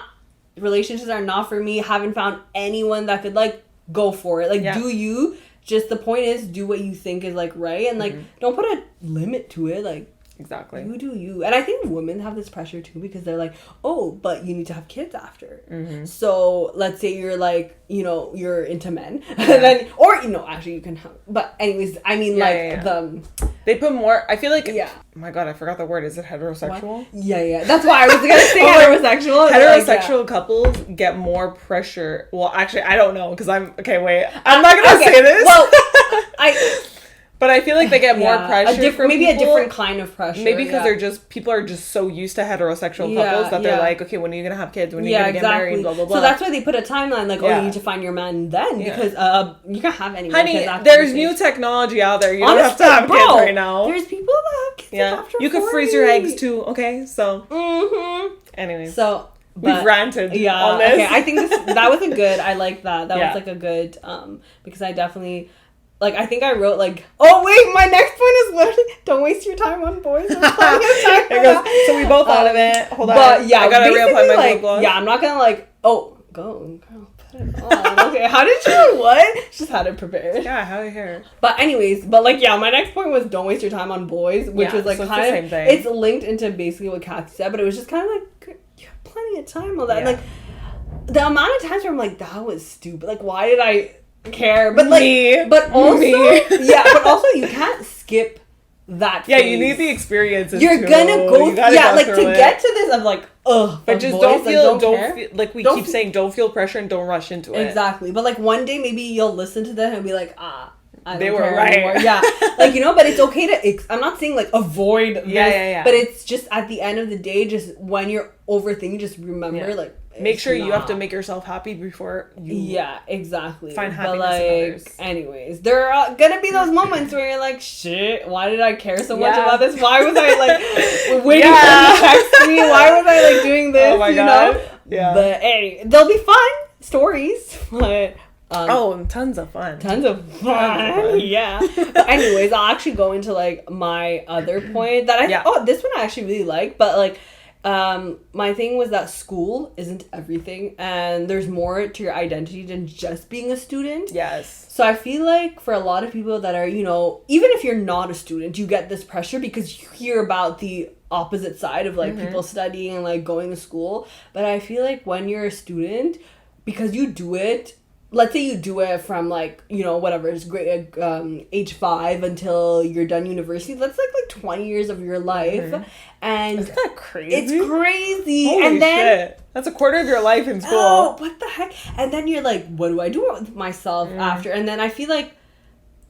relationships are not for me, haven't found anyone that could, like, go for it. Like, do you. Just the point is, do what you think is like right, and like don't put a limit to it. Like, exactly, you do you. And I think women have this pressure too, because they're like, oh, but you need to have kids after. So let's say you're like, you know, you're into men, and then, or, you know, actually you can have, but anyways, I mean, they put more, I feel like, oh my god, I forgot the word. Is it heterosexual? What? Yeah. That's why I was gonna say heterosexual. Heterosexual couples get more pressure. Well, actually, I don't know, because I'm not gonna say this. Well, but I feel like they get more pressure. A different kind of pressure. Maybe because people are just so used to heterosexual couples that they're like, okay, when are you gonna have kids? When are you gonna get married? Blah blah blah. So that's why they put a timeline, like, you need to find your man then, because you can't have any. Honey, there's new technology out there. You don't have to have kids right now. There's people that have kids after 40. You could freeze your eggs too. Okay, so. Anyway. So. We've ranted on this. Okay, I think that was a good. I like that. That was like a good. Because I definitely. Like, I think I wrote, like, oh, wait, my next point is literally, don't waste your time on boys. So we both thought of it. Hold on. But, yeah, I gotta reapply my lip gloss. Yeah, I'm not gonna, like, go, girl, put it on. Okay, how did you, what? Just had it prepared. Yeah, how here. But anyways, my next point was don't waste your time on boys, which was, like, kind of, same thing. It's linked into basically what Kathy said, but it was just kind of like, you have plenty of time on that. Yeah. Like, the amount of times where I'm like, that was stupid. Like, why did I care? But like, but also you can't skip that phase. You need the experiences. You're gonna go like, to get to this, I'm like, ugh. But just don't feel like we keep saying, don't feel pressure and don't rush into it. Exactly. But like, one day maybe you'll listen to them and be like, they were right anymore. Yeah. Like, you know, but it's okay to I'm not saying like avoid this, but it's just at the end of the day, just when you're overthinking, just remember like, make sure you have to make yourself happy before you exactly find happiness like, in others. Anyways, there are gonna be those moments where you're like, shit, why did I care so much about this? Why was I like waiting for you to text me? Why was I like doing this? Oh my God. Yeah. But anyway, there'll be fun stories. But tons of fun. Yeah. But anyways, I'll actually go into like my other point that this one I actually really like, but like my thing was that school isn't everything, and there's more to your identity than just being a student. Yes. So I feel like for a lot of people that are, you know, even if you're not a student, you get this pressure because you hear about the opposite side of like people studying and like going to school. But I feel like when you're a student, because you do it, let's say you do it from like, you know, whatever, it's great, age 5 until you're done university. That's like 20 years of your life. And isn't that crazy? It's crazy. Holy and then shit. That's a quarter of your life in school. Oh, what the heck? And then you're like, what do I do with myself after? And then I feel like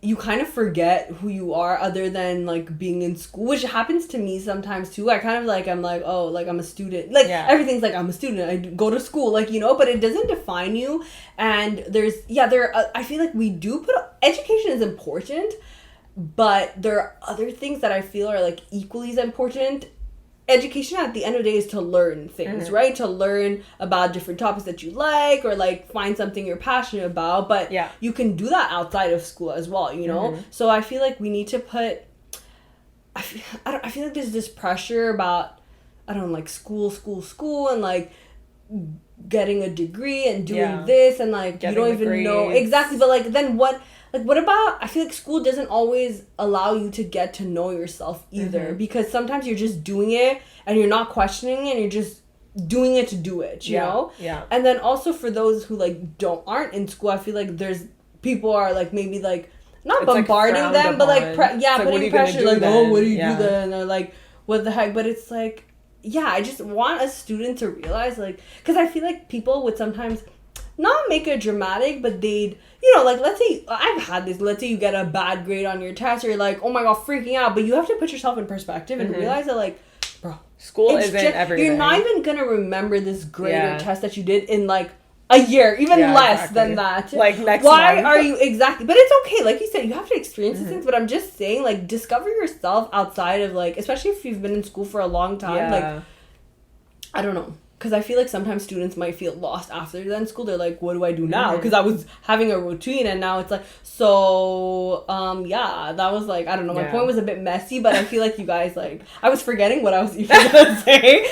you kind of forget who you are other than like being in school, which happens to me sometimes too. I kind of like, I'm like, oh, like I'm a student, like everything's like I'm a student, I go to school, like, you know, but it doesn't define you. And I feel like we do education is important, but there are other things that I feel are like equally as important. Education at the end of the day is to learn things, right? To learn about different topics that you like, or like find something you're passionate about. But you can do that outside of school as well, you know? So I feel like we need to I feel like there's this pressure about, I don't know, like school, and like getting a degree and doing this, and like getting you don't even know exactly. But like, then what? Like, what about, I feel like school doesn't always allow you to get to know yourself either, because sometimes you're just doing it and you're not questioning it and you're just doing it to do it, you know? Yeah. And then also for those who like aren't in school, I feel like there's people are like maybe like not it's bombarding like them, but like putting pressure like, oh, what do you do then? And they're like, what the heck? But it's like, I just want a student to realize, like, because I feel like people would sometimes not make it dramatic, but they'd, you know, like, let's say, I've had this, let's say you get a bad grade on your test, or you're like, oh my god, freaking out, but you have to put yourself in perspective and realize that, like, bro, school isn't everything. You're not even gonna remember this grade or test that you did in, like, a year, even less than that. Like, next Why month. are you, exactly, but it's okay, like you said, you have to experience these things, but I'm just saying, like, discover yourself outside of, like, especially if you've been in school for a long time, like, I don't know. Because I feel like sometimes students might feel lost after they're in school. They're like, what do I do now? Because I was having a routine, and now it's like, so, that was like, I don't know. My point was a bit messy, but I feel like you guys, like, I was forgetting what I was even going to say.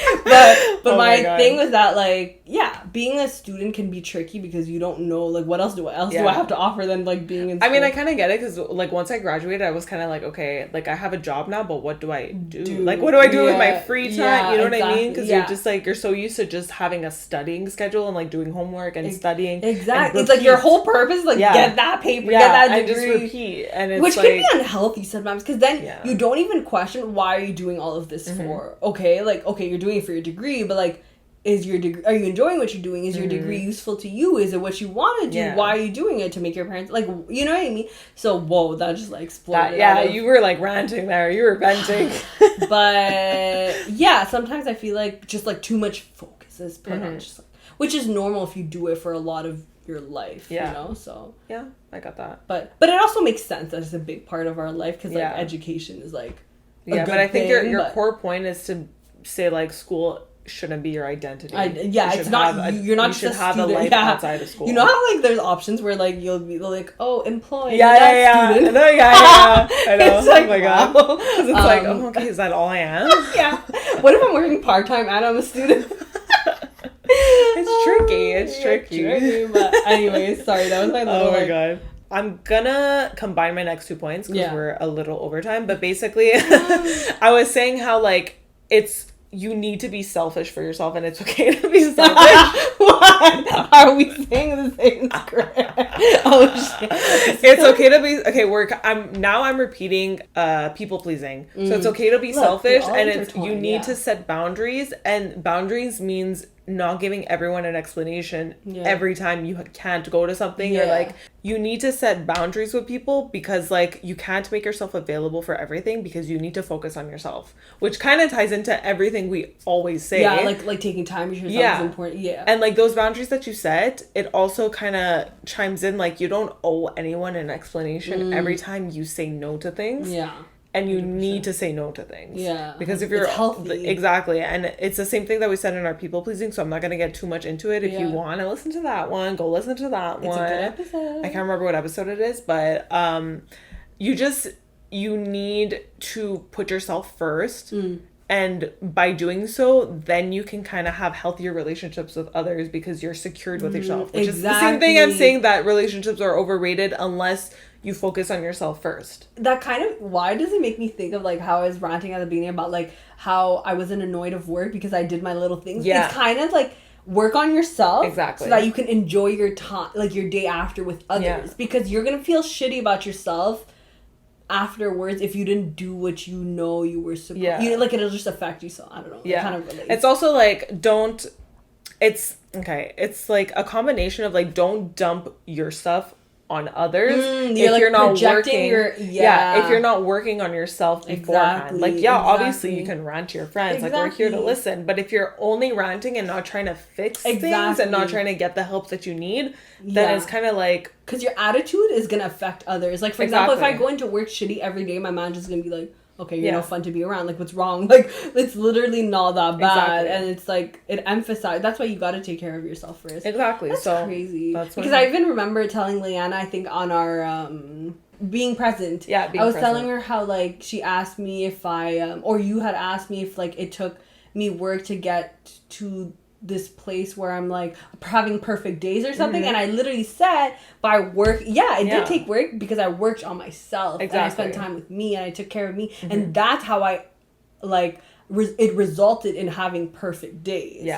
But my thing was that, like, being a student can be tricky because you don't know, like, what else do I have to offer than, like, being in school? I mean, I kind of get it because, like, once I graduated, I was kind of like, okay, like, I have a job now, but what do I do? Like, what do I do with my free time? You know what I mean? Because you're just, like, you're so used to just having a studying schedule and like doing homework and studying. Exactly. It's like your whole purpose is like get that paper, get that degree. And just repeat. And it's which like, can be unhealthy sometimes, because then you don't even question, why are you doing all of this for? Okay, like, okay, you're doing it for your degree, but like, is your degree, are you enjoying what you're doing? Is your degree useful to you? Is it what you want to do? Why are you doing it? To make your parents, like, you know what I mean? So, whoa, that just like exploded. You were like ranting there. You were venting. But sometimes I feel like just like too much focus is put on, just like, which is normal if you do it for a lot of your life, you know? So I got that. But it also makes sense that it's a big part of our life, because like education is like but I think your core point is to say like school shouldn't be your identity. It's not you're not just a have student. a life outside of school. You know how like there's options where like you'll be like, oh, employee, student. I know. It's like, oh my god, because it's like, oh, okay, is that all I am? What if I'm working part-time and I'm a student? It's tricky. But anyways, sorry, that was my little. Oh my god. I'm gonna combine my next 2 points because we're a little over time. But basically, I was saying how like you need to be selfish for yourself, and it's okay to be selfish. What? Are we saying the same script? Oh shit. It's okay to be I'm repeating people pleasing. So it's okay to be selfish, and you need to set boundaries, and boundaries means not giving everyone an explanation every time you can't go to something, or like you need to set boundaries with people, because like you can't make yourself available for everything, because you need to focus on yourself, which kind of ties into everything we always say. Like taking time for yourself is important. And like those boundaries that you set, it also kind of chimes in, like you don't owe anyone an explanation every time you say no to things. And you 100%. Need to say no to things. Because if you're healthy. Exactly. And it's the same thing that we said in our people pleasing. So I'm not going to get too much into it. If you want to listen to that one, go listen to that one. It's a good episode. I can't remember what episode it is, but you need to put yourself first. And by doing so, then you can kind of have healthier relationships with others, because you're secured with yourself. Which is the same thing I'm saying, that relationships are overrated unless you focus on yourself first. That kind of, why does it make me think of like how I was ranting at the beginning about like how I wasn't annoyed of work because I did my little things. It's kind of like work on yourself. Exactly. So that you can enjoy your time, like your day after with others. Because you're going to feel shitty about yourself afterwards if you didn't do what you know you were supposed to. You know, like it'll just affect you. So I don't know. It kind of relates. It's also like, it's like a combination of like, don't dump your stuff on others you're if you're not projecting working if you're not working on yourself beforehand. Obviously you can rant to your friends, like, we're here to listen, but if you're only ranting and not trying to fix things and not trying to get the help that you need, then it's kind of like, because your attitude is gonna affect others. Like, for example, if I go into work shitty every day, my manager's gonna be like, okay, you're no fun to be around. Like, what's wrong? Like, it's literally not that bad. And it's like, it emphasized. That's why you got to take care of yourself first. Exactly. That's crazy. Because I even remember telling Leanna, I think on our being present. Yeah, I was telling her how, like, she asked me if or you had asked me if, like, it took me work to get to this place where I'm like having perfect days or something, and I literally said by work, it did take work because I worked on myself and I spent time with me and I took care of me, and that's how I it resulted in having perfect days.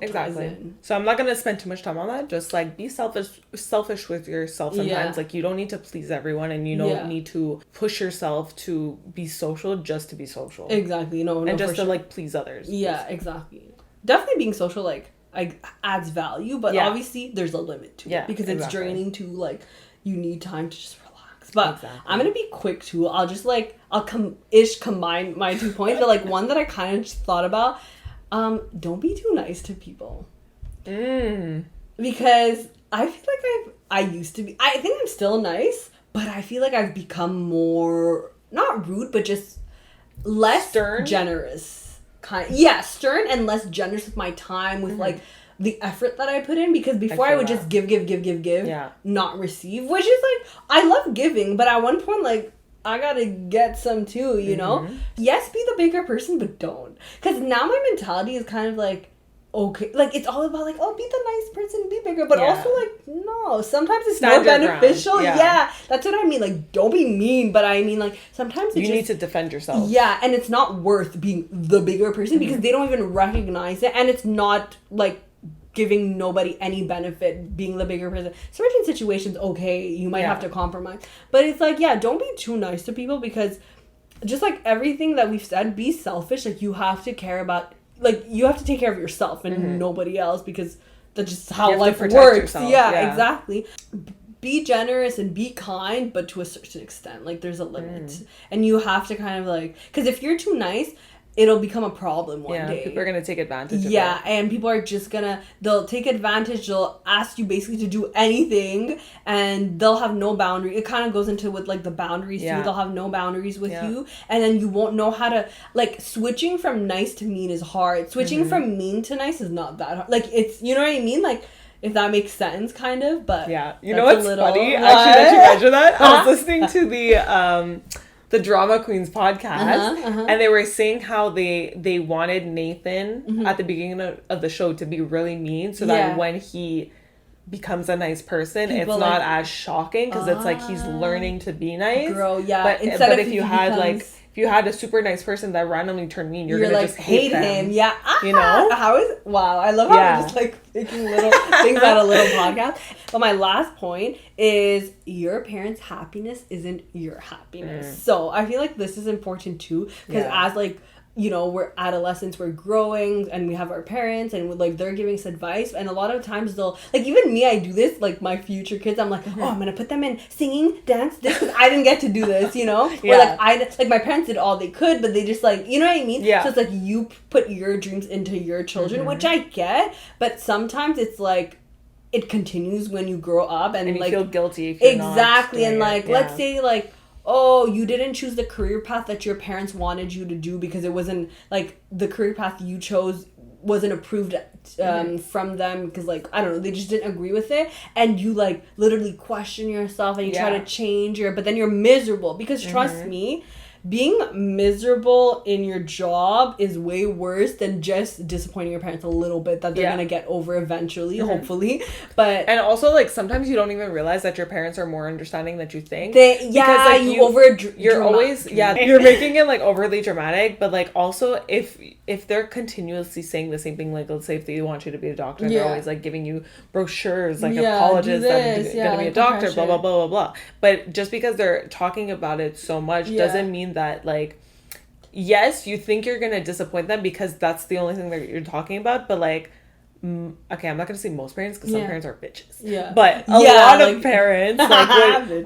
Exactly. So I'm not gonna spend too much time on that. Just like, be selfish with yourself sometimes. Like, you don't need to please everyone, and you don't need to push yourself to be social just to be social. Exactly. And just to like please others. Yeah, exactly. Definitely being social, like, adds value, but obviously there's a limit to it, because it's draining to, like, you need time to just relax. But I'm gonna be quick too. I'll just like, combine my 2 points, but like, one that I kind of just thought about, don't be too nice to people. Because I feel like I used to be, I think I'm still nice, but I feel like I've become more, not rude, but just less generous. Stern and less generous with my time, with like the effort that I put in, because before I would just give, not receive, which is like, I love giving, but at one point, like, I gotta get some too, you know? Yes, be the bigger person, but don't. Because now my mentality is kind of like, okay, like, it's all about like, oh, be the nice person, be bigger, but also like, no, sometimes it's more beneficial. That's what I mean. Like, don't be mean, but I mean, like, sometimes you need to defend yourself. And it's not worth being the bigger person, because they don't even recognize it, and it's not like giving nobody any benefit being the bigger person. Certain situations, okay, you might have to compromise, but it's like, don't be too nice to people, because just like everything that we've said, be selfish. Like, you have to care about, like, you have to take care of yourself and nobody else, because that's just how life works. Exactly. Be generous and be kind, but to a certain extent. Like, there's a limit. And you have to kind of like, because if you're too nice, it'll become a problem one day. People are going to take advantage of it. And people are just they'll take advantage, they'll ask you basically to do anything, and they'll have no boundary. It kind of goes into with, like, the boundaries too. They'll have no boundaries with you, and then you won't know how to, like, switching from nice to mean is hard. Switching from mean to nice is not that hard. Like, it's, you know what I mean? Like, if that makes sense, kind of, but... Yeah. You know what's funny? Actually, that you mentioned that, I was listening to the Drama Queens podcast, and they were saying how they wanted Nathan at the beginning of the show to be really mean, so that when he becomes a nice person, people, it's not as shocking, because it's like he's learning to be nice. Girl, but if you had like, if you had a super nice person that randomly turned mean, you're gonna like, just hate him. Yeah. You know? Wow, I love how we're just like picking little things out of little podcast. But my last point is, your parents' happiness isn't your happiness. So I feel like this is important too, because as like, you know, we're adolescents, we're growing, and we have our parents, and like, they're giving us advice, and a lot of times they'll, like, even me, I do this, like, my future kids, I'm like, oh, I'm gonna put them in singing, dance, this, because I didn't get to do this, you know? Or like my parents did all they could, but they just, like, you know what I mean? So it's like, you put your dreams into your children, which I get, but sometimes it's like, it continues when you grow up, and you like, feel guilty if you're exactly, and like, let's say, like, oh, you didn't choose the career path that your parents wanted you to do, because it wasn't, like, the career path you chose wasn't approved from them, because, like, I don't know, they just didn't agree with it, and you, like, literally question yourself, and you try to change but then you're miserable, because trust me, being miserable in your job is way worse than just disappointing your parents a little bit that they're gonna get over eventually, hopefully. And also, like, sometimes you don't even realize that your parents are more understanding than you think. Because, like, you're always you're making it, like, overly dramatic, but, like, also if they're continuously saying the same thing, like, let's say if they want you to be a doctor, they're always, like, giving you brochures, like, of colleges that are gonna be a doctor, blah blah blah blah blah. But just because they're talking about it so much doesn't mean that, like, yes, you think you're gonna disappoint them because that's the only thing that you're talking about, but, like, okay, I'm not gonna say most parents because some parents are bitches. Yeah. But a lot of parents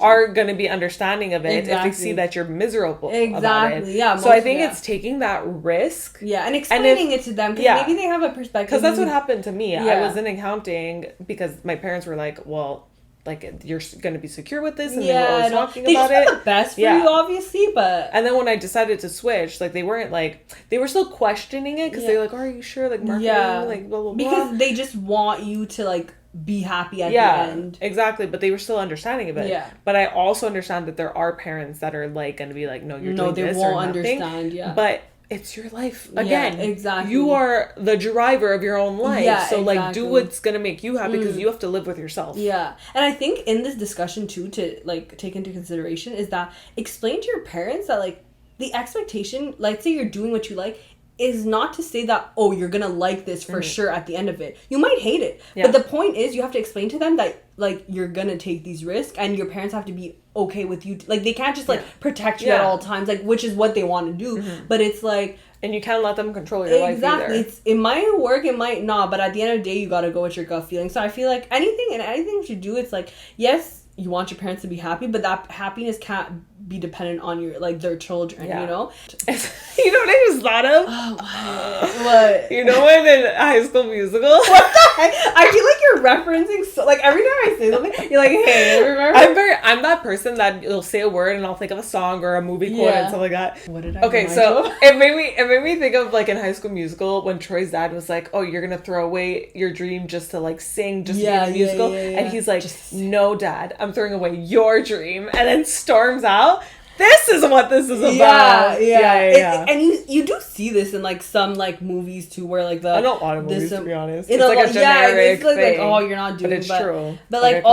are gonna be understanding of it if they see that you're miserable about it. Yeah. So I think it's taking that risk. Yeah, and explaining it to them because maybe they have a perspective. Because that's what happened to me. I was in accounting because my parents were like, well, like, you're going to be secure with this, and they were always talking about it. The best for you, obviously, but... And then when I decided to switch, like, they weren't, like... They were still questioning it, because they were like, are you sure? Like, marketing, like, blah, blah, blah. Because they just want you to, like, be happy at the end. Exactly, but they were still understanding of it. Yeah. But I also understand that there are parents that are, like, going to be like, no, you're doing this or nothing. Understand, But... it's your life. Again, exactly. You are the driver of your own life. Yeah, so, like, do what's going to make you happy because you have to live with yourself. Yeah. And I think in this discussion, too, to, like, take into consideration is that explain to your parents that, like, the expectation, like, say you're doing what you like, is not to say that, oh, you're going to like this for sure at the end of it. You might hate it. Yeah. But the point is you have to explain to them that, like, you're going to take these risks and your parents have to be okay with you. Like, they can't just, like, protect you at all times, like, which is what they want to do. But it's, like... And you can't let them control your life either. Exactly. It might work, it might not. But at the end of the day, you got to go with your gut feeling. So I feel like anything you should do, it's, like, yes... you want your parents to be happy, but that happiness can't be dependent on your, like, their children, you know? You know what I just thought of? Oh, what? You know when in High School Musical? What the heck? I feel like you're referencing, so, like, every time I say something, you're like, hey, remember? I'm that person that will say a word and I'll think of a song or a movie quote and stuff like that. What did I Okay, so it made me think of, like, in High School Musical when Troy's dad was like, oh, you're gonna throw away your dream just to, like, sing, just to be in the musical? And he's like, no, Dad, I'm throwing away your dream, and then storms out. This is what this is about. Yeah. And you do see this in, like, some, like, movies too, where, like, I know a lot of movies, to be honest. It's like a generic thing. Like, oh, you're not doing, but it's true. But, like, it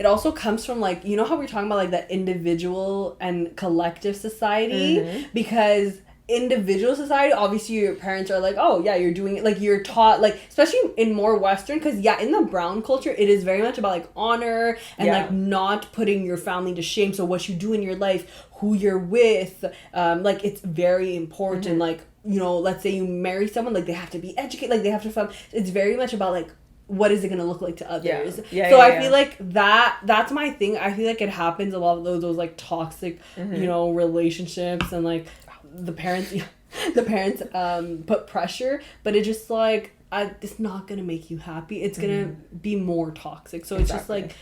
also comes from, like, you know how we're talking about, like, the individual and collective society, because individual society, obviously your parents are like, oh yeah, you're doing it, like, you're taught, like, especially in more Western, because in the brown culture it is very much about, like, honor and like not putting your family to shame. So what you do in your life, who you're with, like, it's very important. Like, you know, let's say you marry someone, like, they have to be educated, like, they have to it's very much about, like, what is it going to look like to others? I feel like that's my thing. I feel like it happens a lot of those like toxic, you know, relationships, and, like, the parents put pressure, but it just, like, it's not gonna make you happy. It's gonna be more toxic. So it's just, like,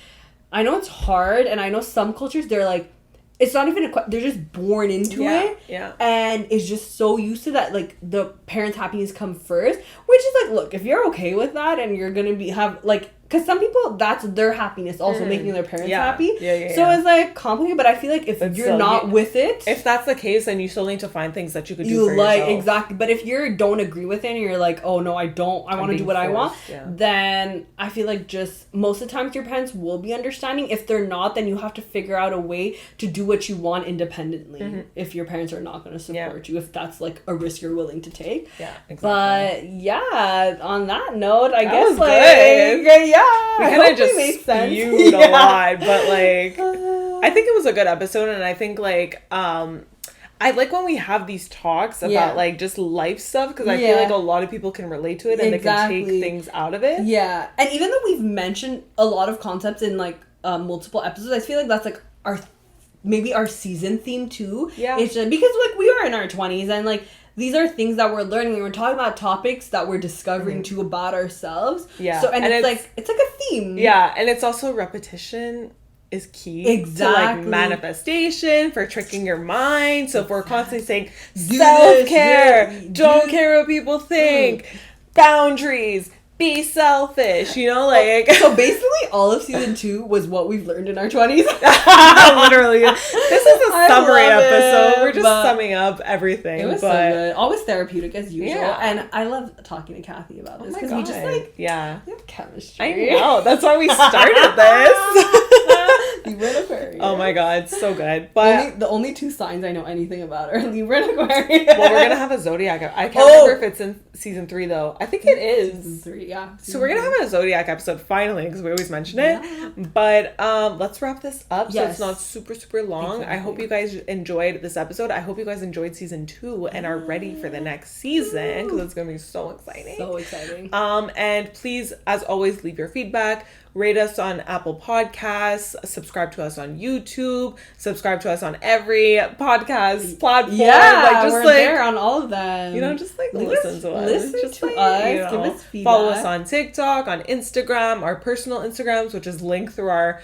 I know it's hard, and I know some cultures, they're like, it's not even they're just born into it, and it's just so used to that, like, the parents' happiness come first, which is, like, look, if you're okay with that and you're gonna have, like, because some people, that's their happiness also, making their parents happy. So it's, like, complicated, but I feel like if you're not with it... If that's the case, then you still need to find things that you could do for yourself. Exactly. But if you don't agree with it and you're like, oh, no, I want to do what I want, then I feel like just most of the times your parents will be understanding. If they're not, then you have to figure out a way to do what you want independently if your parents are not going to support you, if that's, like, a risk you're willing to take. Yeah, exactly. But, yeah, on that note, I guess, like... Good. We kind of just spewed a lot, but, like, I think it was a good episode, and I think, like, I like when we have these talks about, like, just life stuff, because I feel like a lot of people can relate to it, and they can take things out of it. Yeah, and even though we've mentioned a lot of concepts in, like, multiple episodes, I feel like that's, like, maybe our season theme, too. Yeah. It's just, because, like, we are in our 20s, and, like, these are things that we're learning, and we're talking about topics that we're discovering too about ourselves. Yeah. So, and it's like a theme. Yeah, and it's also repetition is key to, like, manifestation, for tricking your mind. So if we're constantly saying self-care, don't care what people think, boundaries, be selfish, you know, like... So basically all of season 2 was what we've learned in our 20s. Literally. This is a summary episode. We're just summing up everything. It was so good. Always therapeutic as usual. Yeah. And I love talking to Kathy about this, because we just, like, we have chemistry. I know. That's why we started this. Libra and Aquarius. Oh my god, so good. But the only 2 signs I know anything about are Libra and Aquarius. Well, we're gonna have a zodiac. I can't remember if it's in season 3 though. I think it is. Season 3, yeah. So we're gonna have a zodiac episode finally because we always mention it. But let's wrap this up so it's not super long. Exactly. I hope you guys enjoyed this episode. I hope you guys enjoyed season 2 and are ready for the next season because it's gonna be so exciting. So exciting. And please, as always, leave your feedback. Rate us on Apple Podcasts. Subscribe to us on YouTube. Subscribe to us on every podcast platform. Yeah, we're there on all of them. Just listen to us. Listen to us. Give us feedback. Follow us on TikTok, on Instagram, our personal Instagrams, which is linked through our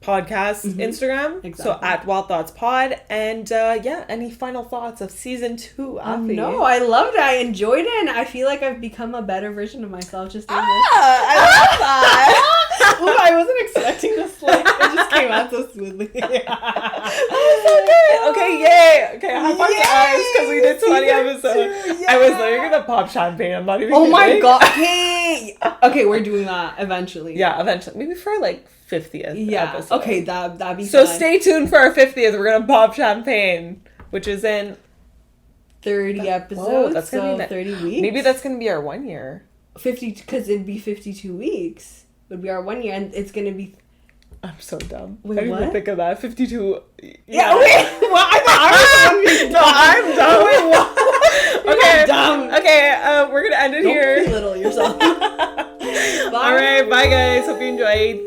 podcast Instagram. Exactly. So at Wild Thoughts Pod. And any final thoughts of season 2? No, I loved it. I enjoyed it, and I feel like I've become a better version of myself just doing this. I love that. Ooh, I wasn't expecting this. It just came out so smoothly. Oh, so good. Okay, yay. Okay, high five to us because we did 20 episodes. I was literally gonna pop champagne. I'm not even kidding. My god. Okay, we're doing that eventually. Yeah, eventually. Maybe for 50th episode. Okay, that'd be so fun. Stay tuned for our 50th. We're gonna pop champagne, which is in 30 episodes. Whoa, that's gonna be 30 weeks. Maybe that's gonna be our 1 year. 50 because it'd be 52 weeks. Would be our 1 year, and it's gonna be. I'm so dumb. Wait, I didn't even think of that. 52. Yeah. Wait. Well, I'm dumb. Wait, what? Okay. Dumb. Okay. We're gonna end it here. Don't belittle yourself. Bye. All right. Bye, guys. Hope you enjoyed.